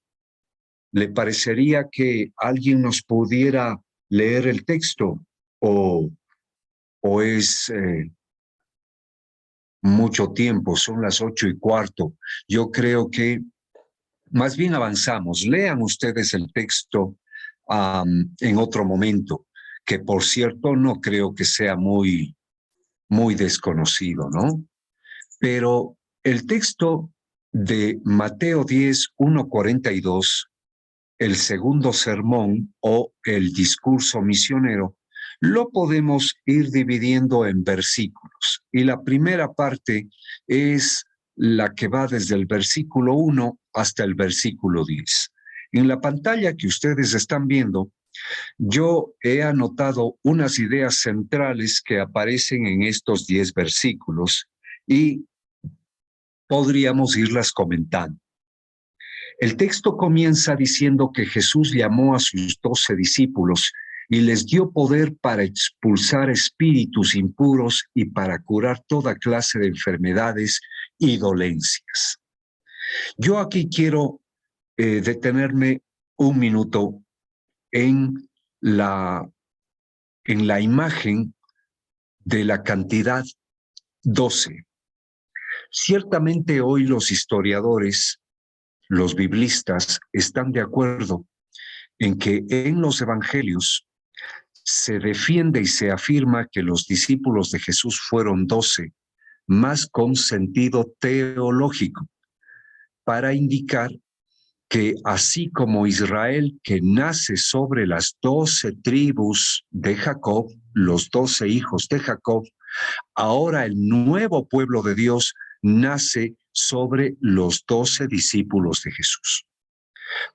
Speaker 1: ¿Le parecería que alguien nos pudiera leer el texto o es mucho tiempo? Son las 8:15. Yo creo que más bien avanzamos. Lean ustedes el texto en otro momento, que por cierto no creo que sea muy desconocido, ¿no? Pero el texto de Mateo 10, 1:42, el segundo sermón o el discurso misionero, lo podemos ir dividiendo en versículos. Y la primera parte es la que va desde el versículo 1 hasta el versículo 10. En la pantalla que ustedes están viendo, yo he anotado unas ideas centrales que aparecen en estos 10 versículos y podríamos irlas comentando. El texto comienza diciendo que Jesús llamó a sus 12 discípulos y les dio poder para expulsar espíritus impuros y para curar toda clase de enfermedades y dolencias. Yo aquí quiero detenerme un minuto en la imagen de la cantidad 12. Ciertamente hoy los historiadores, los biblistas, están de acuerdo en que en los evangelios se defiende y se afirma que los discípulos de Jesús fueron 12, más con sentido teológico, para indicar que así como Israel, que nace sobre las 12 tribus de Jacob, los 12 hijos de Jacob, ahora el nuevo pueblo de Dios nace sobre los 12 discípulos de Jesús.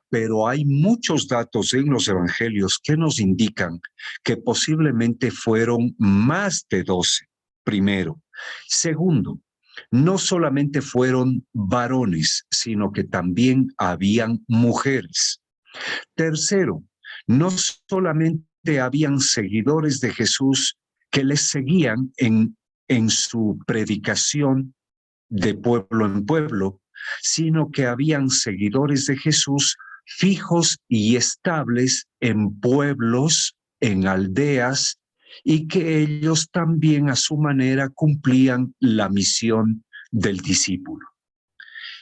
Speaker 1: Pero hay muchos datos en los evangelios que nos indican que posiblemente fueron más de 12, primero. Segundo, no solamente fueron varones, sino que también habían mujeres. Tercero, no solamente habían seguidores de Jesús que les seguían en su predicación de pueblo en pueblo, sino que habían seguidores de Jesús fijos y estables en pueblos, en aldeas, y que ellos también a su manera cumplían la misión del discípulo.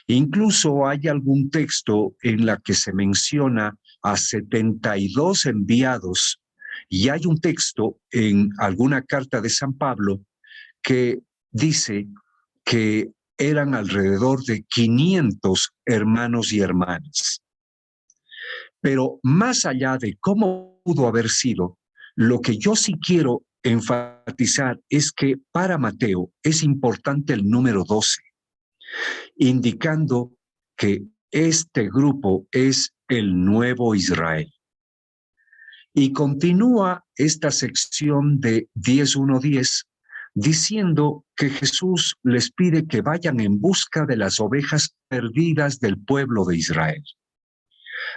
Speaker 1: Incluso hay algún texto en la que se menciona a 72 enviados, y hay un texto en alguna carta de San Pablo que dice que eran alrededor de 500 hermanos y hermanas. Pero más allá de cómo pudo haber sido, lo que yo sí quiero enfatizar es que para Mateo es importante el número 12, indicando que este grupo es el nuevo Israel. Y continúa esta sección de 10:1-10 diciendo que Jesús les pide que vayan en busca de las ovejas perdidas del pueblo de Israel.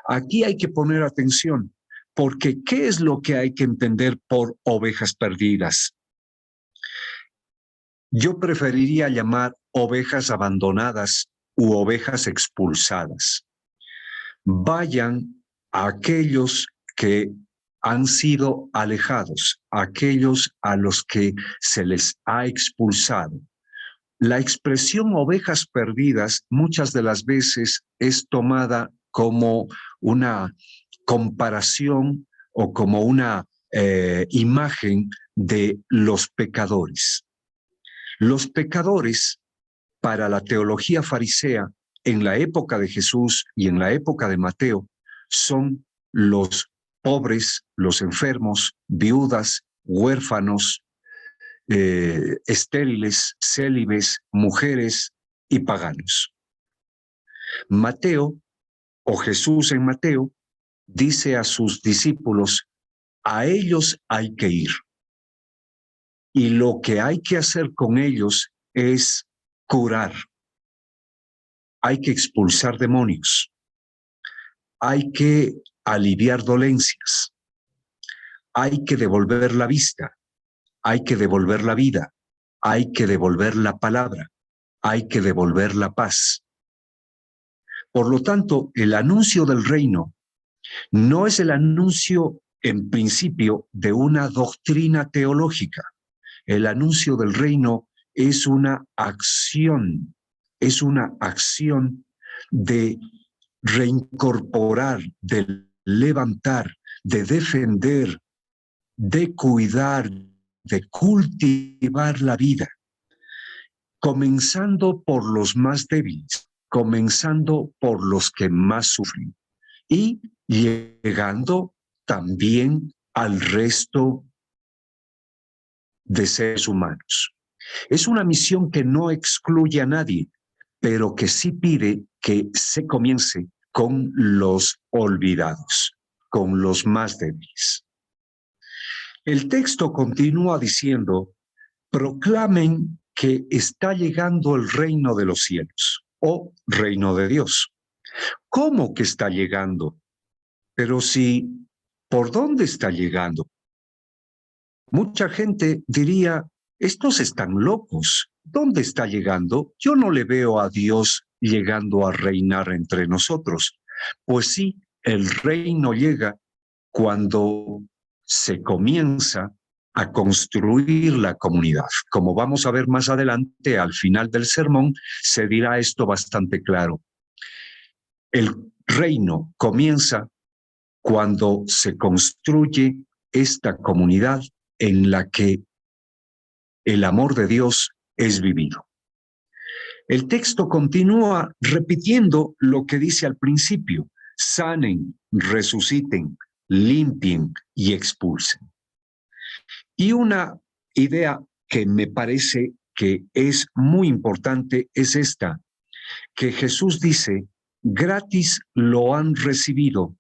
Speaker 1: Aquí hay que poner atención, porque ¿qué es lo que hay que entender por ovejas perdidas? Yo preferiría llamar ovejas abandonadas u ovejas expulsadas. Vayan a aquellos que han sido alejados, aquellos a los que se les ha expulsado. La expresión ovejas perdidas muchas de las veces es tomada como una comparación o como una imagen de los pecadores. Los pecadores, para la teología farisea, en la época de Jesús y en la época de Mateo, son los pobres, los enfermos, viudas, huérfanos, estériles, célibes, mujeres y paganos. Mateo, o Jesús en Mateo, dice a sus discípulos, a ellos hay que ir. Y lo que hay que hacer con ellos es curar. Hay que expulsar demonios. Hay que aliviar dolencias. Hay que devolver la vista. Hay que devolver la vida. Hay que devolver la palabra. Hay que devolver la paz. Por lo tanto, el anuncio del reino no es el anuncio en principio de una doctrina teológica. El anuncio del reino es una acción de reincorporar, de levantar, de defender, de cuidar, de cultivar la vida, comenzando por los más débiles, comenzando por los que más sufren y llegando también al resto de seres humanos. Es una misión que no excluye a nadie, pero que sí pide que se comience con los olvidados, con los más débiles. El texto continúa diciendo: proclamen que está llegando el reino de los cielos o reino de Dios. ¿Cómo que está llegando? Pero si, ¿por dónde está llegando? Mucha gente diría: estos están locos. ¿Dónde está llegando? Yo no le veo a Dios llegando a reinar entre nosotros. Pues sí, el reino llega cuando se comienza a construir la comunidad. Como vamos a ver más adelante, al final del sermón, se dirá esto bastante claro. El reino comienza cuando se construye esta comunidad en la que el amor de Dios es vivido. El texto continúa repitiendo lo que dice al principio: sanen, resuciten, limpien y expulsen. Y una idea que me parece que es muy importante es esta, que Jesús dice: gratis lo han recibido,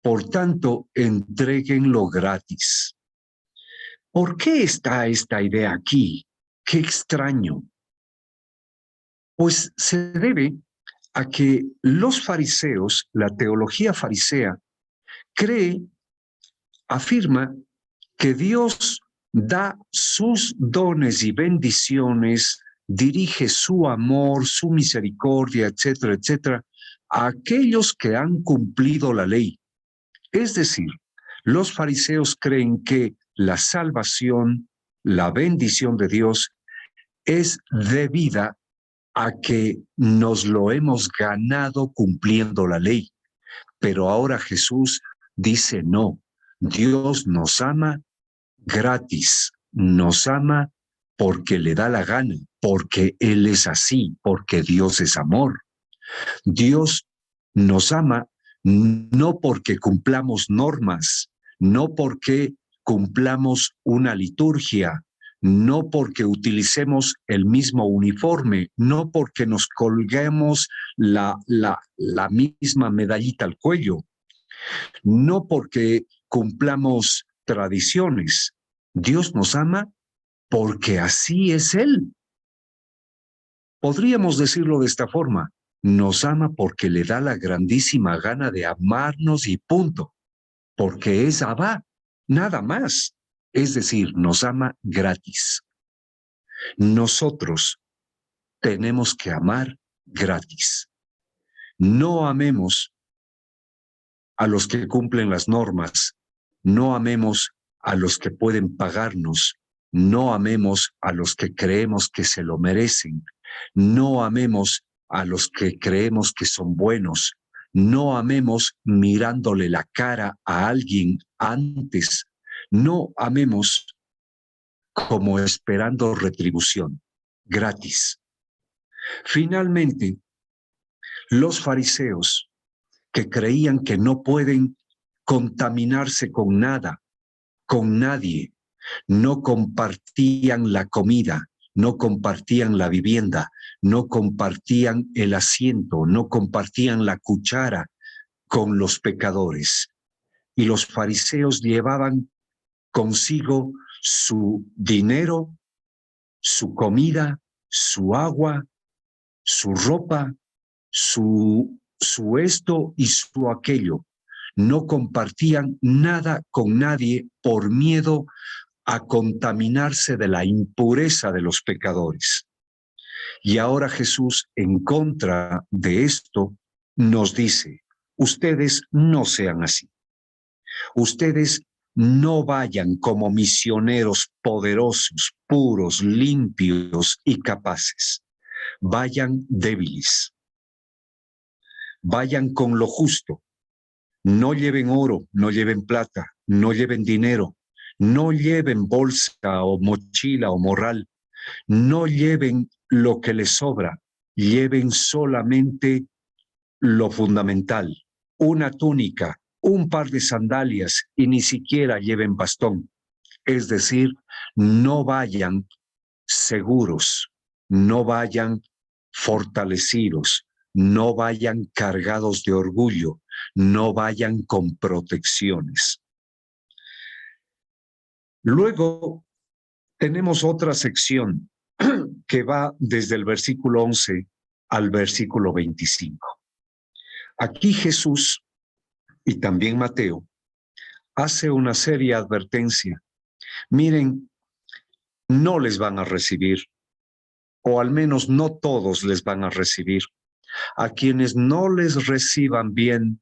Speaker 1: por tanto, entréguenlo gratis. ¿Por qué está esta idea aquí? Qué extraño. Pues se debe a que los fariseos, la teología farisea, afirma que Dios da sus dones y bendiciones, dirige su amor, su misericordia, etcétera, etcétera, a aquellos que han cumplido la ley. Es decir, los fariseos creen que la salvación, la bendición de Dios, es debida a que nos lo hemos ganado cumpliendo la ley. Pero ahora Jesús dice: no, Dios nos ama gratis, nos ama porque le da la gana, porque Él es así, porque Dios es amor. Dios nos ama no porque cumplamos normas, no porque cumplamos una liturgia, no porque utilicemos el mismo uniforme, no porque nos colguemos la misma medallita al cuello, no porque cumplamos tradiciones. Dios nos ama porque así es Él. Podríamos decirlo de esta forma: nos ama porque le da la grandísima gana de amarnos y punto, porque es Abba, nada más. Es decir, nos ama gratis. Nosotros tenemos que amar gratis. No amemos a los que cumplen las normas, no amemos a los que pueden pagarnos, no amemos a los que creemos que se lo merecen, no amemos a los que creemos que son buenos, no amemos mirándole la cara a alguien antes, no amemos como esperando retribución, gratis. Finalmente, los fariseos, que creían que no pueden contaminarse con nada, con nadie, no compartían la comida, no compartían la vivienda, no compartían el asiento, no compartían la cuchara con los pecadores. Y los fariseos llevaban consigo su dinero, su comida, su agua, su ropa, su esto y su aquello. No compartían nada con nadie por miedo a contaminarse de la impureza de los pecadores. Y ahora Jesús, en contra de esto, nos dice: ustedes no sean así. Ustedes no vayan como misioneros poderosos, puros, limpios y capaces. Vayan débiles. Vayan con lo justo. No lleven oro, no lleven plata, no lleven dinero, no lleven bolsa o mochila o morral, no lleven lo que les sobra, lleven solamente lo fundamental, una túnica, un par de sandalias y ni siquiera lleven bastón. Es decir, no vayan seguros, no vayan fortalecidos, no vayan cargados de orgullo, no vayan con protecciones. Luego tenemos otra sección que va desde el versículo 11 al versículo 25. Aquí Jesús y también Mateo hace una seria advertencia. Miren, no les van a recibir, o al menos no todos les van a recibir. A quienes no les reciban bien,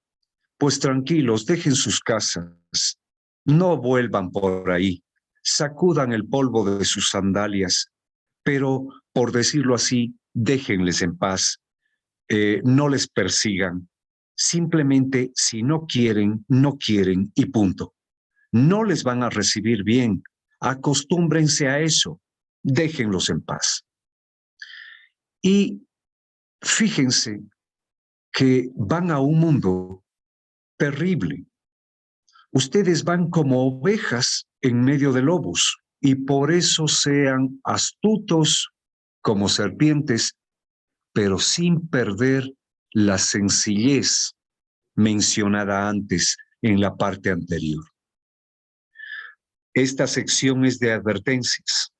Speaker 1: pues tranquilos, dejen sus casas, no vuelvan por ahí, sacudan el polvo de sus sandalias, pero, por decirlo así, déjenles en paz, no les persigan. Simplemente, si no quieren, no quieren y punto. No les van a recibir bien. Acostúmbrense a eso. Déjenlos en paz. Y fíjense que van a un mundo terrible. Ustedes van como ovejas en medio de lobos y por eso sean astutos como serpientes, pero sin perder la sencillez mencionada antes en la parte anterior. Esta sección es de advertencias.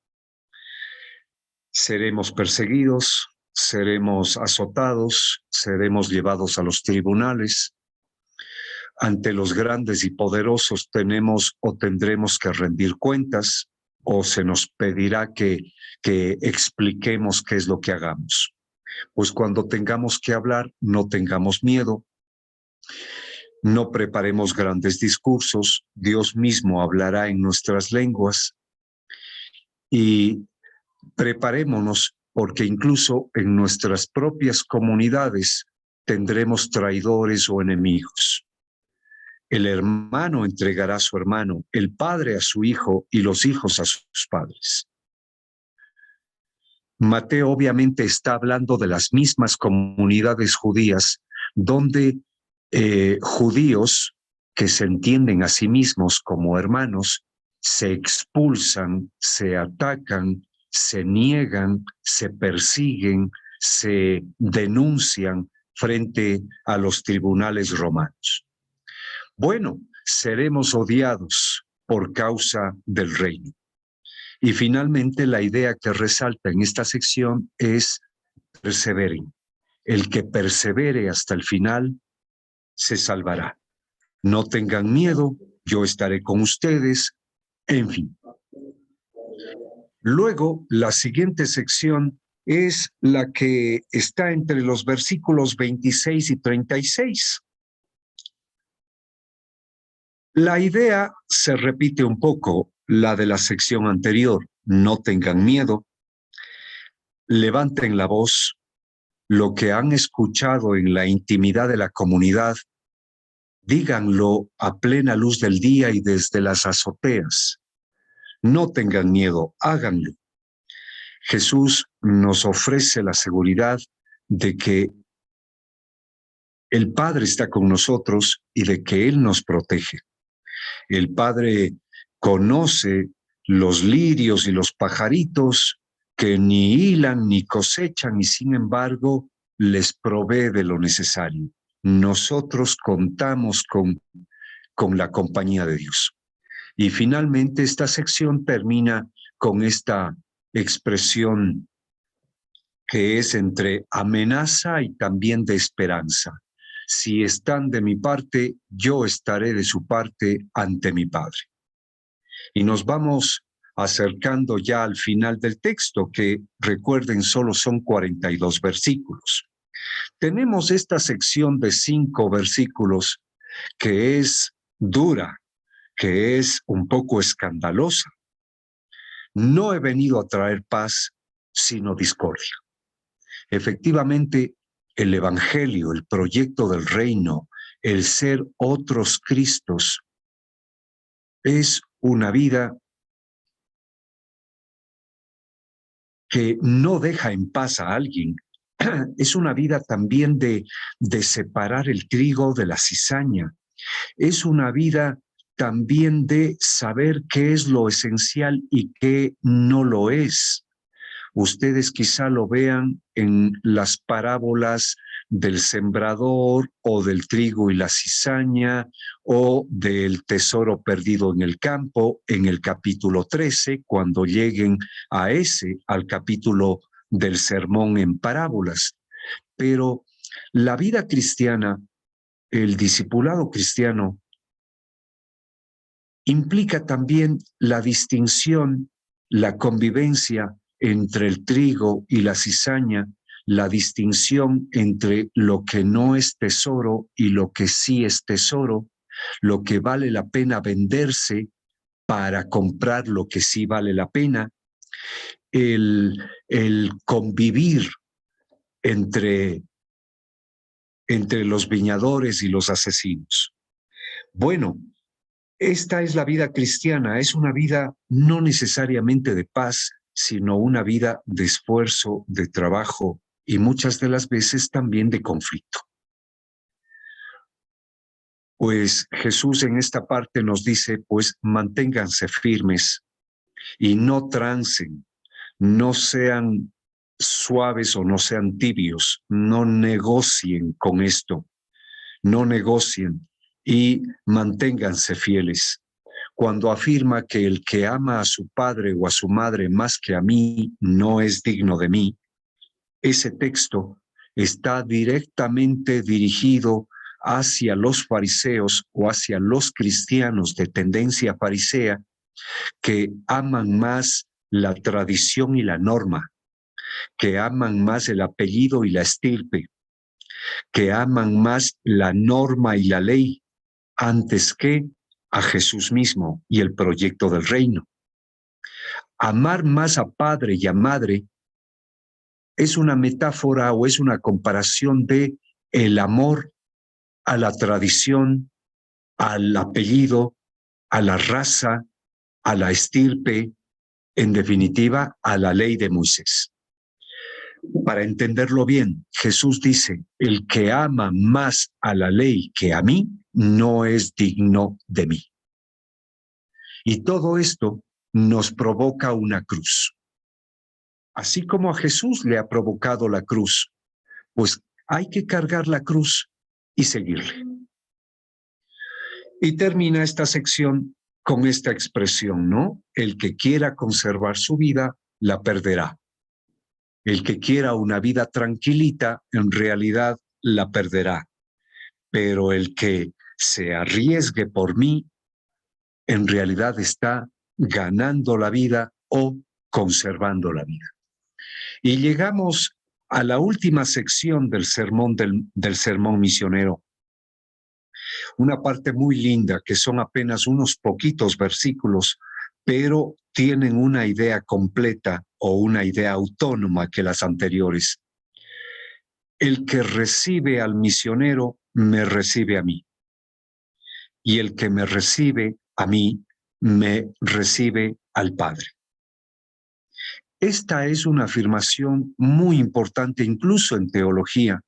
Speaker 1: Seremos perseguidos, seremos azotados, seremos llevados a los tribunales. Ante los grandes y poderosos tenemos o tendremos que rendir cuentas o se nos pedirá que expliquemos qué es lo que hagamos. Pues cuando tengamos que hablar, no tengamos miedo, no preparemos grandes discursos, Dios mismo hablará en nuestras lenguas y preparémonos porque incluso en nuestras propias comunidades tendremos traidores o enemigos. El hermano entregará a su hermano, el padre a su hijo y los hijos a sus padres. Mateo obviamente está hablando de las mismas comunidades judías donde judíos que se entienden a sí mismos como hermanos se expulsan, se atacan, se niegan, se persiguen, se denuncian frente a los tribunales romanos. Bueno, seremos odiados por causa del reino. Y finalmente la idea que resalta en esta sección es perseveren. El que persevere hasta el final se salvará. No tengan miedo, yo estaré con ustedes, en fin. Luego, la siguiente sección es la que está entre los versículos 26 y 36. La idea se repite un poco, la de la sección anterior. No tengan miedo, levanten la voz, lo que han escuchado en la intimidad de la comunidad, díganlo a plena luz del día y desde las azoteas. No tengan miedo, háganlo. Jesús nos ofrece la seguridad de que el Padre está con nosotros y de que Él nos protege. El Padre conoce los lirios y los pajaritos que ni hilan ni cosechan y sin embargo les provee de lo necesario. Nosotros contamos con la compañía de Dios. Y finalmente esta sección termina con esta expresión que es entre amenaza y también de esperanza. Si están de mi parte, yo estaré de su parte ante mi Padre. Y nos vamos acercando ya al final del texto, que recuerden, solo son 42 versículos. Tenemos esta sección de 5 versículos que es dura, que es un poco escandalosa. No he venido a traer paz, sino discordia. Efectivamente, el evangelio, el proyecto del reino, el ser otros Cristos, es una vida que no deja en paz a alguien. Es una vida también de separar el trigo de la cizaña. Es una vida también de saber qué es lo esencial y qué no lo es. Ustedes quizá lo vean en las parábolas del sembrador o del trigo y la cizaña o del tesoro perdido en el campo en el capítulo 13, cuando lleguen al capítulo del sermón en parábolas. Pero la vida cristiana, el discipulado cristiano, implica también la distinción, la convivencia entre el trigo y la cizaña, la distinción entre lo que no es tesoro y lo que sí es tesoro, lo que vale la pena venderse para comprar lo que sí vale la pena, el convivir entre los viñadores y los asesinos. Bueno, esta es la vida cristiana, es una vida no necesariamente de paz, sino una vida de esfuerzo, de trabajo y muchas de las veces también de conflicto. Pues Jesús en esta parte nos dice, pues manténganse firmes y no trancen, no sean suaves o no sean tibios, no negocien con esto, no negocien y manténganse fieles. Cuando afirma que el que ama a su padre o a su madre más que a mí no es digno de mí, ese texto está directamente dirigido hacia los fariseos o hacia los cristianos de tendencia farisea que aman más la tradición y la norma, que aman más el apellido y la estirpe, que aman más la norma y la ley antes que a Jesús mismo y el proyecto del reino. Amar más a padre y a madre es una metáfora o es una comparación de el amor a la tradición, al apellido, a la raza, a la estirpe, en definitiva, a la ley de Moisés. Para entenderlo bien, Jesús dice, el que ama más a la ley que a mí, no es digno de mí. Y todo esto nos provoca una cruz. Así como a Jesús le ha provocado la cruz, pues hay que cargar la cruz y seguirle. Y termina esta sección con esta expresión, ¿no? El que quiera conservar su vida, la perderá. El que quiera una vida tranquilita, en realidad la perderá. Pero el que se arriesgue por mí, en realidad está ganando la vida o conservando la vida. Y llegamos a la última sección del sermón del sermón misionero. Una parte muy linda que son apenas unos poquitos versículos, pero tienen una idea completa o una idea autónoma que las anteriores. El que recibe al misionero me recibe a mí. Y el que me recibe a mí me recibe al Padre. Esta es una afirmación muy importante incluso en teología,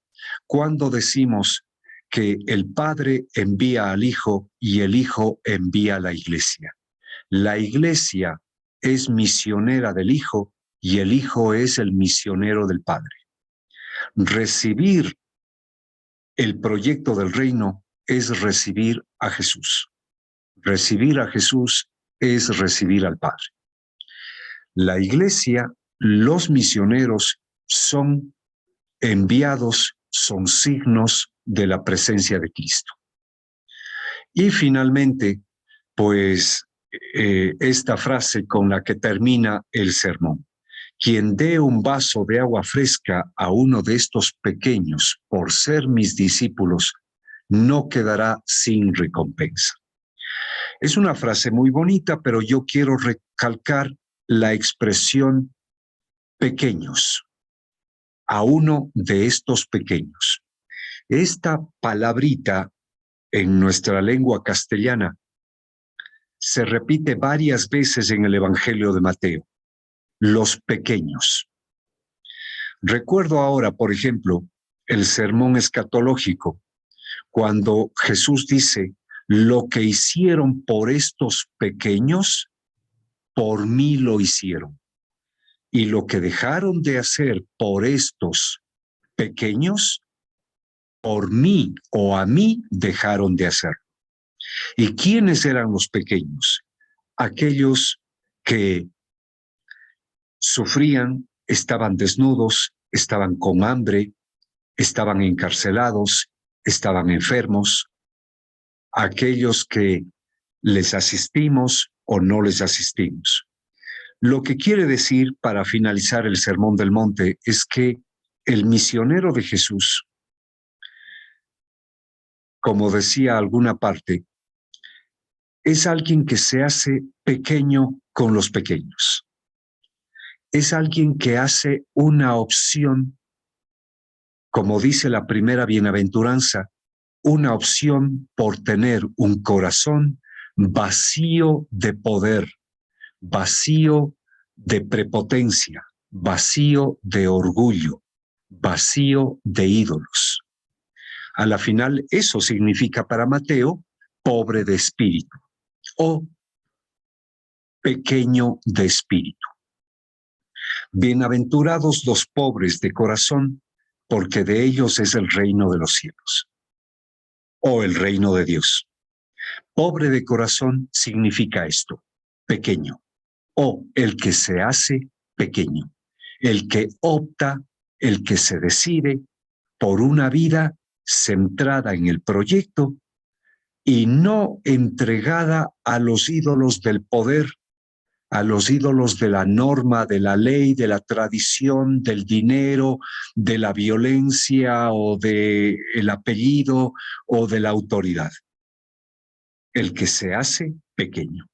Speaker 1: cuando decimos que el Padre envía al Hijo y el Hijo envía a la Iglesia. La Iglesia es misionera del Hijo y el Hijo es el misionero del Padre. Recibir el proyecto del reino es recibir a Jesús. Recibir a Jesús es recibir al Padre. La Iglesia, los misioneros son enviados, son signos de la presencia de Cristo. Y finalmente, pues esta frase con la que termina el sermón. Quien dé un vaso de agua fresca a uno de estos pequeños por ser mis discípulos, no quedará sin recompensa. Es una frase muy bonita, pero yo quiero recalcar la expresión pequeños, a uno de estos pequeños. Esta palabrita en nuestra lengua castellana, se repite varias veces en el Evangelio de Mateo, los pequeños. Recuerdo ahora, por ejemplo, el sermón escatológico, cuando Jesús dice, lo que hicieron por estos pequeños, por mí lo hicieron. Y lo que dejaron de hacer por estos pequeños, por mí o a mí dejaron de hacer. ¿Y quiénes eran los pequeños? Aquellos que sufrían, estaban desnudos, estaban con hambre, estaban encarcelados, estaban enfermos, aquellos que les asistimos o no les asistimos. Lo que quiere decir, para finalizar el Sermón del Monte, es que el misionero de Jesús, como decía alguna parte, es alguien que se hace pequeño con los pequeños. Es alguien que hace una opción, como dice la primera bienaventuranza, una opción por tener un corazón vacío de poder, vacío de prepotencia, vacío de orgullo, vacío de ídolos. A la final, eso significa para Mateo, pobre de espíritu o pequeño de espíritu. Bienaventurados los pobres de corazón, porque de ellos es el reino de los cielos, o el reino de Dios. Pobre de corazón significa esto, pequeño, o el que se hace pequeño, el que opta, el que se decide por una vida centrada en el proyecto y no entregada a los ídolos del poder, a los ídolos de la norma, de la ley, de la tradición, del dinero, de la violencia o del apellido o de la autoridad. El que se hace pequeño.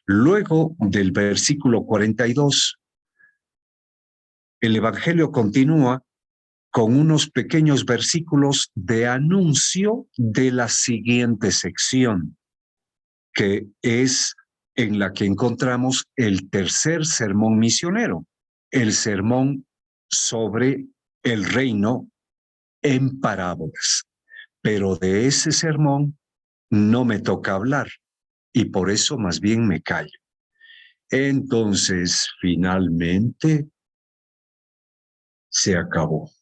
Speaker 1: Luego del versículo 42, el Evangelio continúa con unos pequeños versículos de anuncio de la siguiente sección, que es en la que encontramos el tercer sermón misionero, el sermón sobre el reino en parábolas. Pero de ese sermón no me toca hablar y por eso más bien me callo. Entonces, finalmente, se acabó.